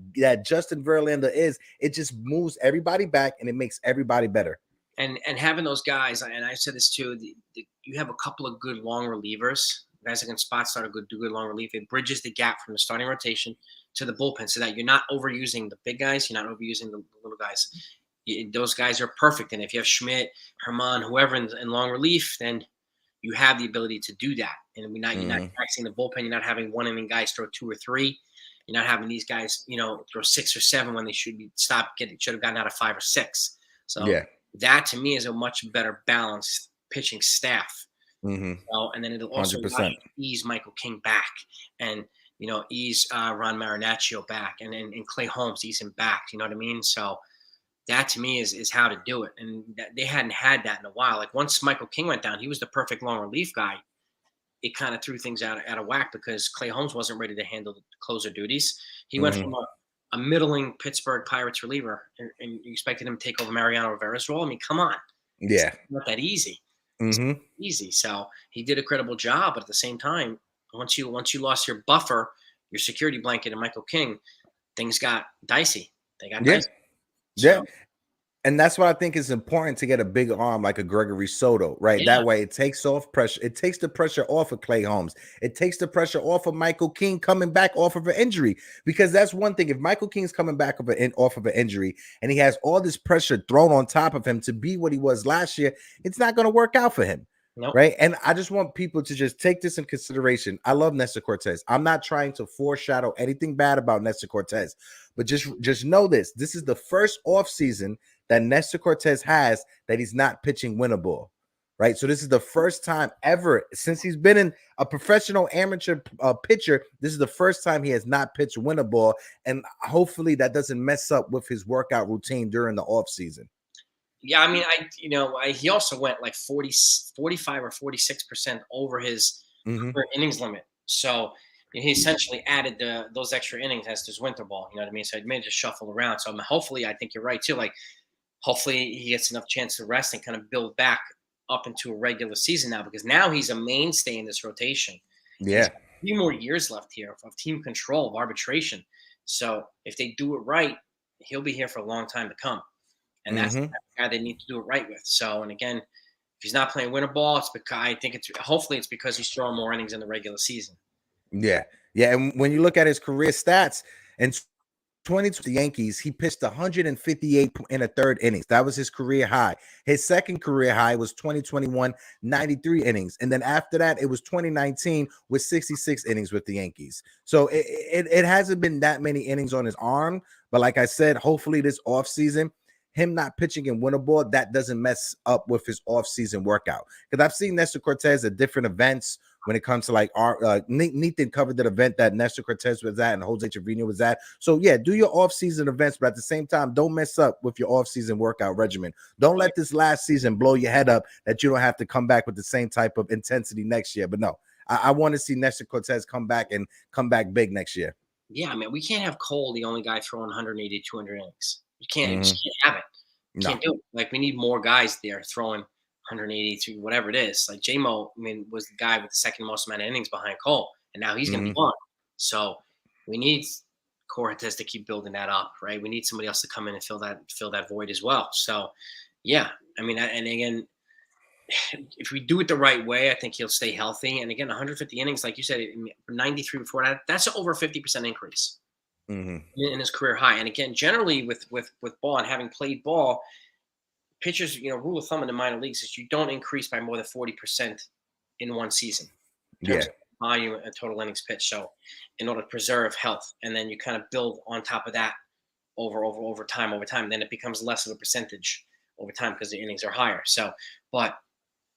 Justin Verlander is, it just moves everybody back and it makes everybody better. And having those guys, and I said this too, you have a couple of good long relievers, guys that can spot start do good long relief. It bridges the gap from the starting rotation to the bullpen so that you're not overusing the big guys, you're not overusing the little guys. Those guys are perfect. And if you have Schmidt, Germán, whoever in long relief, then you have the ability to do that. And you're not taxing the bullpen. You're not having 1 inning guys throw 2 or 3. You're not having these guys, throw 6 or 7 when they should have gotten out of 5 or 6. So that to me is a much better balanced pitching staff. And then it'll also ease Michael King back and ease Ron Marinaccio back and Clay Holmes, ease him back. You know what I mean? So that to me is how to do it. And they hadn't had that in a while. Like once Michael King went down, he was the perfect long relief guy. It kind of threw things out of whack because Clay Holmes wasn't ready to handle the closer duties. He went from a middling Pittsburgh Pirates reliever, and you expected him to take over Mariano Rivera's role. I mean, come on. Yeah. It's not that easy. It's not easy. So he did a credible job, but at the same time, once you lost your buffer, your security blanket, and Michael King, things got dicey. They got dicey. So, and that's what I think is important, to get a big arm like a Gregory Soto, right? That way it takes off pressure. It takes the pressure off of Clay Holmes. It takes the pressure off of Michael King coming back off of an injury, because that's one thing. If Michael King's coming back off of an injury and he has all this pressure thrown on top of him to be what he was last year, it's not going to work out for him. Nope. Right. And I just want people to just take this in consideration. I love Nestor Cortez. I'm not trying to foreshadow anything bad about Nestor Cortez, but just know this. This is the first offseason that Nestor Cortez has that he's not pitching winter ball. Right. So this is the first time ever since he's been in a professional amateur pitcher. This is the first time he has not pitched winter ball. And hopefully that doesn't mess up with his workout routine during the offseason. Yeah, I mean, he also went like 45 or 46% over his innings limit. So he essentially added those extra innings as his winter ball. You know what I mean? So it made it shuffle around. So hopefully, I think you're right too. Like, hopefully he gets enough chance to rest and kind of build back up into a regular season now, because now he's a mainstay in this rotation. Yeah, a few more years left here of team control, of arbitration. So if they do it right, he'll be here for a long time to come. And that's the guy they need to do it right with. So, and again, if he's not playing winter ball, it's because hopefully it's because he's throwing more innings in the regular season. Yeah. Yeah, and when you look at his career stats and 22 the Yankees, he pitched 158 in a third innings. That was his career high. His second career high was 2021, 93 innings. And then after that, it was 2019 with 66 innings with the Yankees. So it hasn't been that many innings on his arm. But like I said, hopefully this offseason, him not pitching in winter ball, that doesn't mess up with his offseason workout. Because I've seen Nestor Cortez at different events when it comes to like our Nathan covered that event that Nestor Cortez was at and Jose Trevino was at. So yeah, do your off-season events, but at the same time, don't mess up with your off-season workout regimen. Don't let this last season blow your head up that you don't have to come back with the same type of intensity next year. But no, I want to see Nestor Cortez come back big next year. Yeah, man, we can't have Cole, the only guy throwing 180, 200 innings. You just can't have it. Can't do it. Like, we need more guys there throwing 180 to whatever it is. Like J-Mo, I mean, was the guy with the second most amount of innings behind Cole, and now he's going to be one. So we need Cortez to keep building that up, right? We need somebody else to come in and fill that void as well. So, yeah, I mean, and again, if we do it the right way, I think he'll stay healthy. And again, 150 innings, like you said, 93 before that, that's over a 50% increase in his career high. And again, generally with ball and having played ball, pitchers, rule of thumb in the minor leagues is you don't increase by more than 40% in one season. In terms of volume and total innings pitched. So in order to preserve health, and then you kind of build on top of that over time, then it becomes less of a percentage over time because the innings are higher. So, but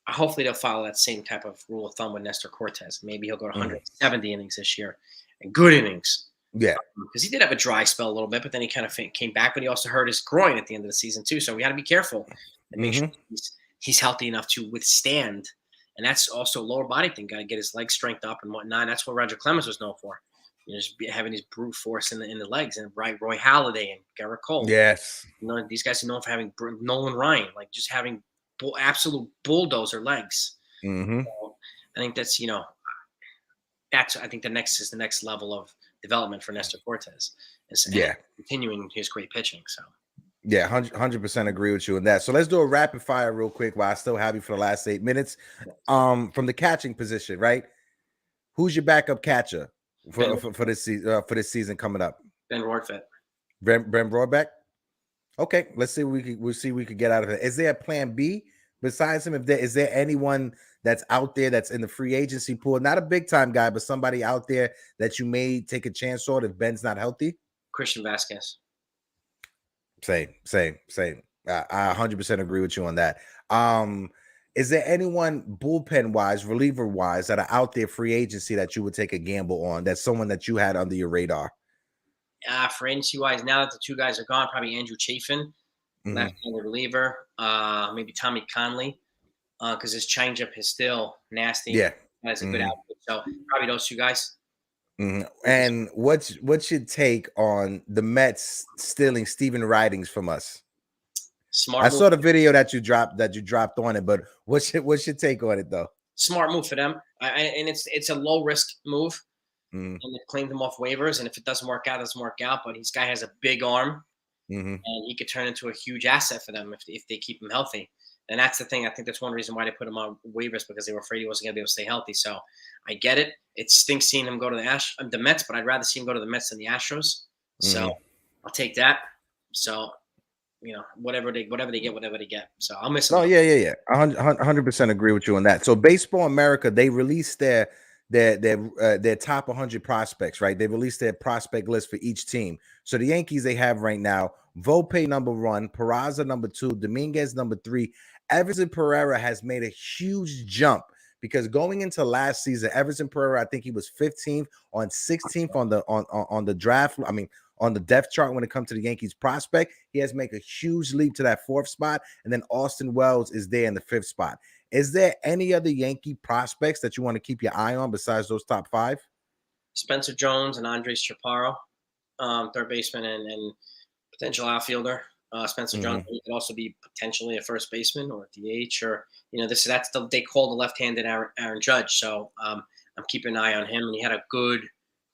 hopefully they'll follow that same type of rule of thumb with Nestor Cortez. Maybe he'll go to 170 innings this year, and good innings. Yeah, because he did have a dry spell a little bit, but then he kind of came back. But he also hurt his groin at the end of the season too. So we got to be careful and make sure he's healthy enough to withstand. And that's also a lower body thing. Got to get his leg strength up and whatnot. That's what Roger Clemens was known for. Just having these brute force in the legs, and Roy Halladay and Garrett Cole. Yes, these guys are known for having Nolan Ryan, like just having absolute bulldozer legs. So I think that's I think the next level of development for Nestor Cortez. Continuing his great pitching. So yeah, 100% agree with you on that. So let's do a rapid fire real quick while I still have you for the last 8 minutes. From the catching position, right? Who's your backup catcher for this season coming up? Ben Rortvedt. Brent Broadbeck. Okay, let's see we'll see what we could get out of it. Is there a plan B besides him? Is there anyone that's out there that's in the free agency pool? Not a big time guy, but somebody out there that you may take a chance on if Ben's not healthy? Christian Vasquez. Same. I 100% agree with you on that. Is there anyone bullpen wise, reliever wise, that are out there free agency that you would take a gamble on? That's someone that you had under your radar? For agency wise, now that the two guys are gone, probably Andrew Chafin, left-handed reliever. Maybe Tommy Conley, because his changeup is still nasty. Yeah, that's a good output. So probably those two guys. And what's your take on the Mets stealing Steven Ridings from us? Smart. I saw the video that you dropped on it, but what's your take on it though? Smart move for them, and it's a low risk move, and they claimed him off waivers. And if it doesn't work out, it doesn't work out. But this guy has a big arm, and he could turn into a huge asset for them if they keep him healthy. And that's the thing. I think that's one reason why they put him on waivers, because they were afraid he wasn't going to be able to stay healthy. So I get it. It stinks seeing him go to the Mets, but I'd rather see him go to the Mets than the Astros. So I'll take that. So, whatever they get. So I'll miss him. Oh, yeah. 100% agree with you on that. So Baseball America, they released their top 100 prospects, right? They released their prospect list for each team. So the Yankees, they have right now Volpe number 1, Peraza number 2, Dominguez number 3. Everson Pereira has made a huge jump because going into last season, Everson Pereira, I think he was 15th on 16th on the draft. I mean, on the depth chart when it comes to the Yankees prospect. He has made a huge leap to that 4th spot, and then Austin Wells is there in the 5th spot. Is there any other Yankee prospects that you want to keep your eye on besides those top 5? Spencer Jones and Andres Chaparro, third baseman and potential outfielder. Spencer Jones could also be potentially a first baseman or a DH, or they call the left-handed Aaron Judge. So I'm keeping an eye on him, and he had a good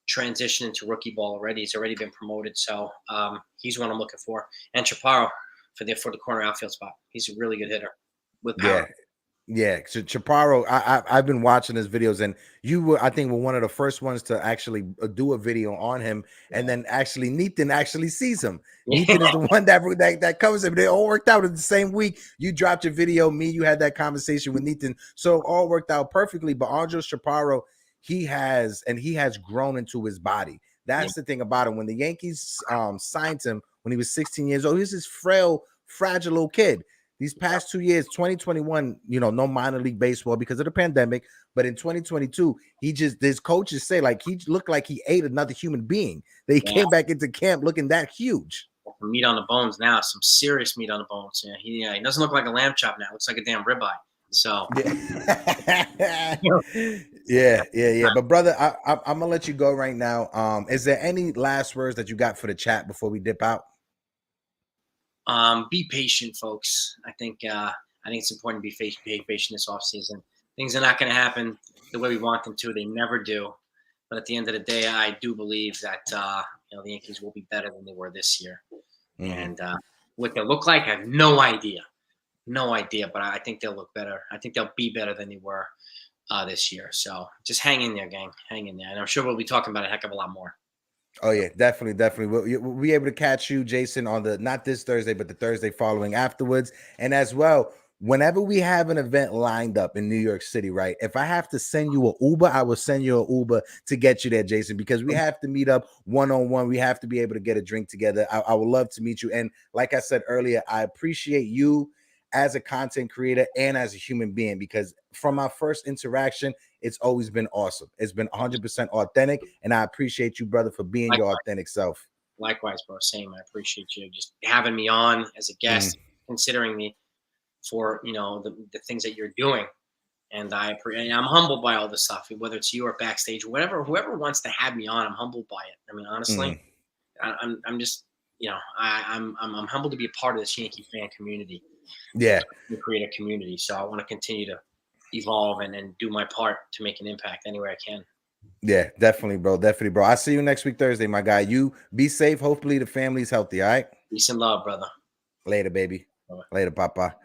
transition into rookie ball already. He's already been promoted, so he's one I'm looking for. And Chaparro for the corner outfield spot. He's a really good hitter with power. Yeah, Chaparro, I've been watching his videos, and you were, I think, were one of the first ones to actually do a video on him, and then actually Nathan actually sees him. Nathan is the one that covers him. They all worked out in the same week. You dropped your video, you had that conversation with Nathan, so it all worked out perfectly. But Andres Chaparro, he has grown into his body. That's the thing about him. When the Yankees signed him when he was 16 years old, he was this frail, fragile little kid. These past 2 years, 2021, no minor league baseball because of the pandemic. But in 2022, his coaches say like he looked like he ate another human being. They came back into camp looking that huge. Meat on the bones now, some serious meat on the bones. He doesn't look like a lamb chop now. It looks like a damn ribeye. So yeah. But brother, I'm gonna let you go right now. Is there any last words that you got for the chat before we dip out? Be patient, folks. I think it's important to be patient this offseason. Things are not going to happen the way we want them to. They never do. But at the end of the day, I do believe that the Yankees will be better than they were this year. And what they'll look like, I have no idea. But I think they'll look better. I think they'll be better than they were this year. So just hang in there, gang. Hang in there. And I'm sure we'll be talking about a heck of a lot more. Oh yeah, definitely. We'll be able to catch you, Jason, on not this Thursday, but the Thursday following afterwards. And as well, whenever we have an event lined up in New York City, right? If I have to send you an Uber, I will send you an Uber to get you there, Jason, because we have to meet up one-on-one. We have to be able to get a drink together. I would love to meet you. And like I said earlier, I appreciate you as a content creator and as a human being, because from our first interaction, it's always been awesome. It's been 100% authentic, and I appreciate you, brother, for being your authentic self. Likewise, bro. Same. I appreciate you just having me on as a guest, considering me for the things that you're doing, and I'm humbled by all this stuff. Whether it's you or Backstage, whoever wants to have me on, I'm humbled by it. I mean, honestly, I'm just I'm humbled to be a part of this Yankee fan community. Yeah, to create a community. So I want to continue to evolve and do my part to make an impact anywhere I can. Yeah, definitely, bro. I'll see you next week, Thursday, my guy. You be safe. Hopefully the family's healthy. All right. Peace and love, brother. Later, baby. Bye-bye. Later, papa.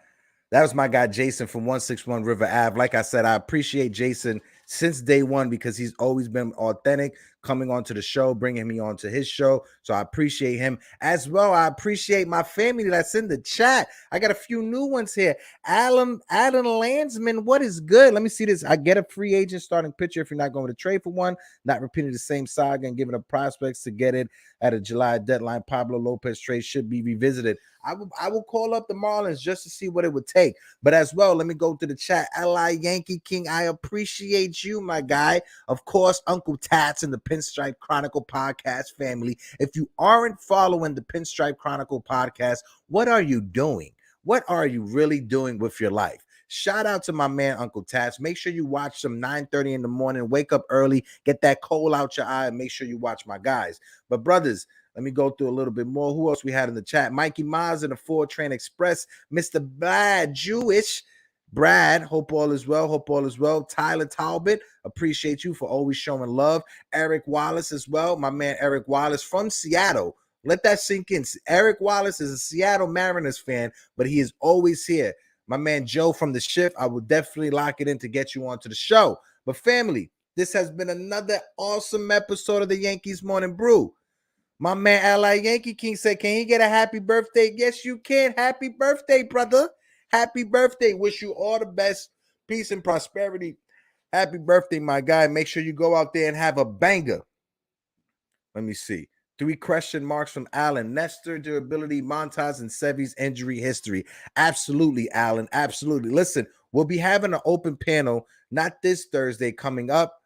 That was my guy, Jason from 161 River Ave. Like I said, I appreciate Jason since day one because he's always been authentic, coming onto the show, bringing me onto his show. So I appreciate him as well. I appreciate my family that's in the chat. I got a few new ones here. Alan Landsman, what is good? Let me see this. I get a free agent starting pitcher if you're not going to trade for one, not repeating the same saga and giving up prospects to get it at a July deadline. Pablo Lopez trade should be revisited. I will call up the Marlins just to see what it would take. But as well, let me go to the chat. NY Yankee King, I appreciate you, my guy. Of course, Uncle Tats and the Pinstripe Chronicle podcast family. If you aren't following the Pinstripe Chronicle podcast, what are you doing? What are you really doing with your life? Shout out to my man, Uncle Tats. Make sure you watch some 9:30 in the morning. Wake up early. Get that coal out your eye. And make sure you watch my guys. But brothers, let me go through a little bit more. Who else we had in the chat? Mikey Maz in the Ford Train Express. Mr. Bad Jewish. Brad, hope all is well. Tyler Talbot, appreciate you for always showing love. Eric Wallace as well. My man Eric Wallace from Seattle. Let that sink in. Eric Wallace is a Seattle Mariners fan, but he is always here. My man Joe from the shift, I will definitely lock it in to get you onto the show. But family, this has been another awesome episode of the Yankees Morning Brew. My man NY Yankee King said, can he get a happy birthday? Yes, you can. Happy birthday, brother. Happy birthday. Wish you all the best. Peace and prosperity. Happy birthday, my guy. Make sure you go out there and have a banger. Let me see. 3 question marks from Alan. Nestor, durability, Montaz, and Sevy's injury history. Absolutely, Alan. Absolutely. Listen, we'll be having an open panel, not this Thursday, coming up,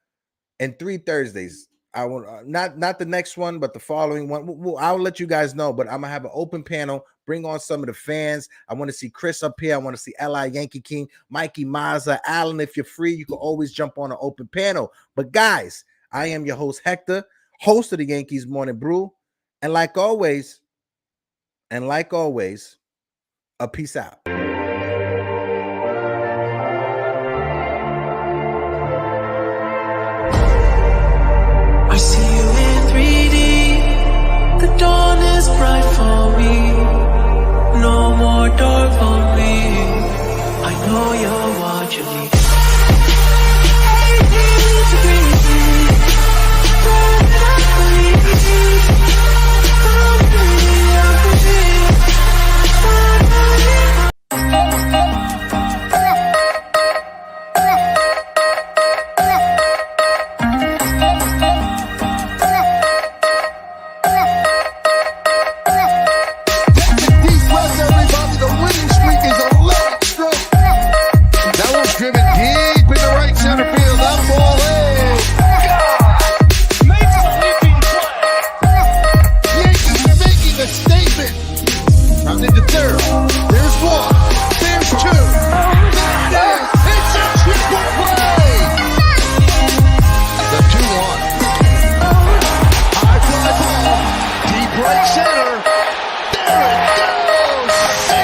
and 3 Thursdays. I will not the next one, but the following one. I'll let you guys know, but I'm gonna have an open panel. Bring on some of the fans. I want to see Chris up here. I want to see NY Yankee King, Mikey Mazza, Alan. If you're free, you can always jump on an open panel. But guys, I am your host, Hector, host of the Yankees Morning Brew. And like always, a peace out. I see you in 3D. The dawn is bright for me. No more dark for me. I know you're watching. eventually.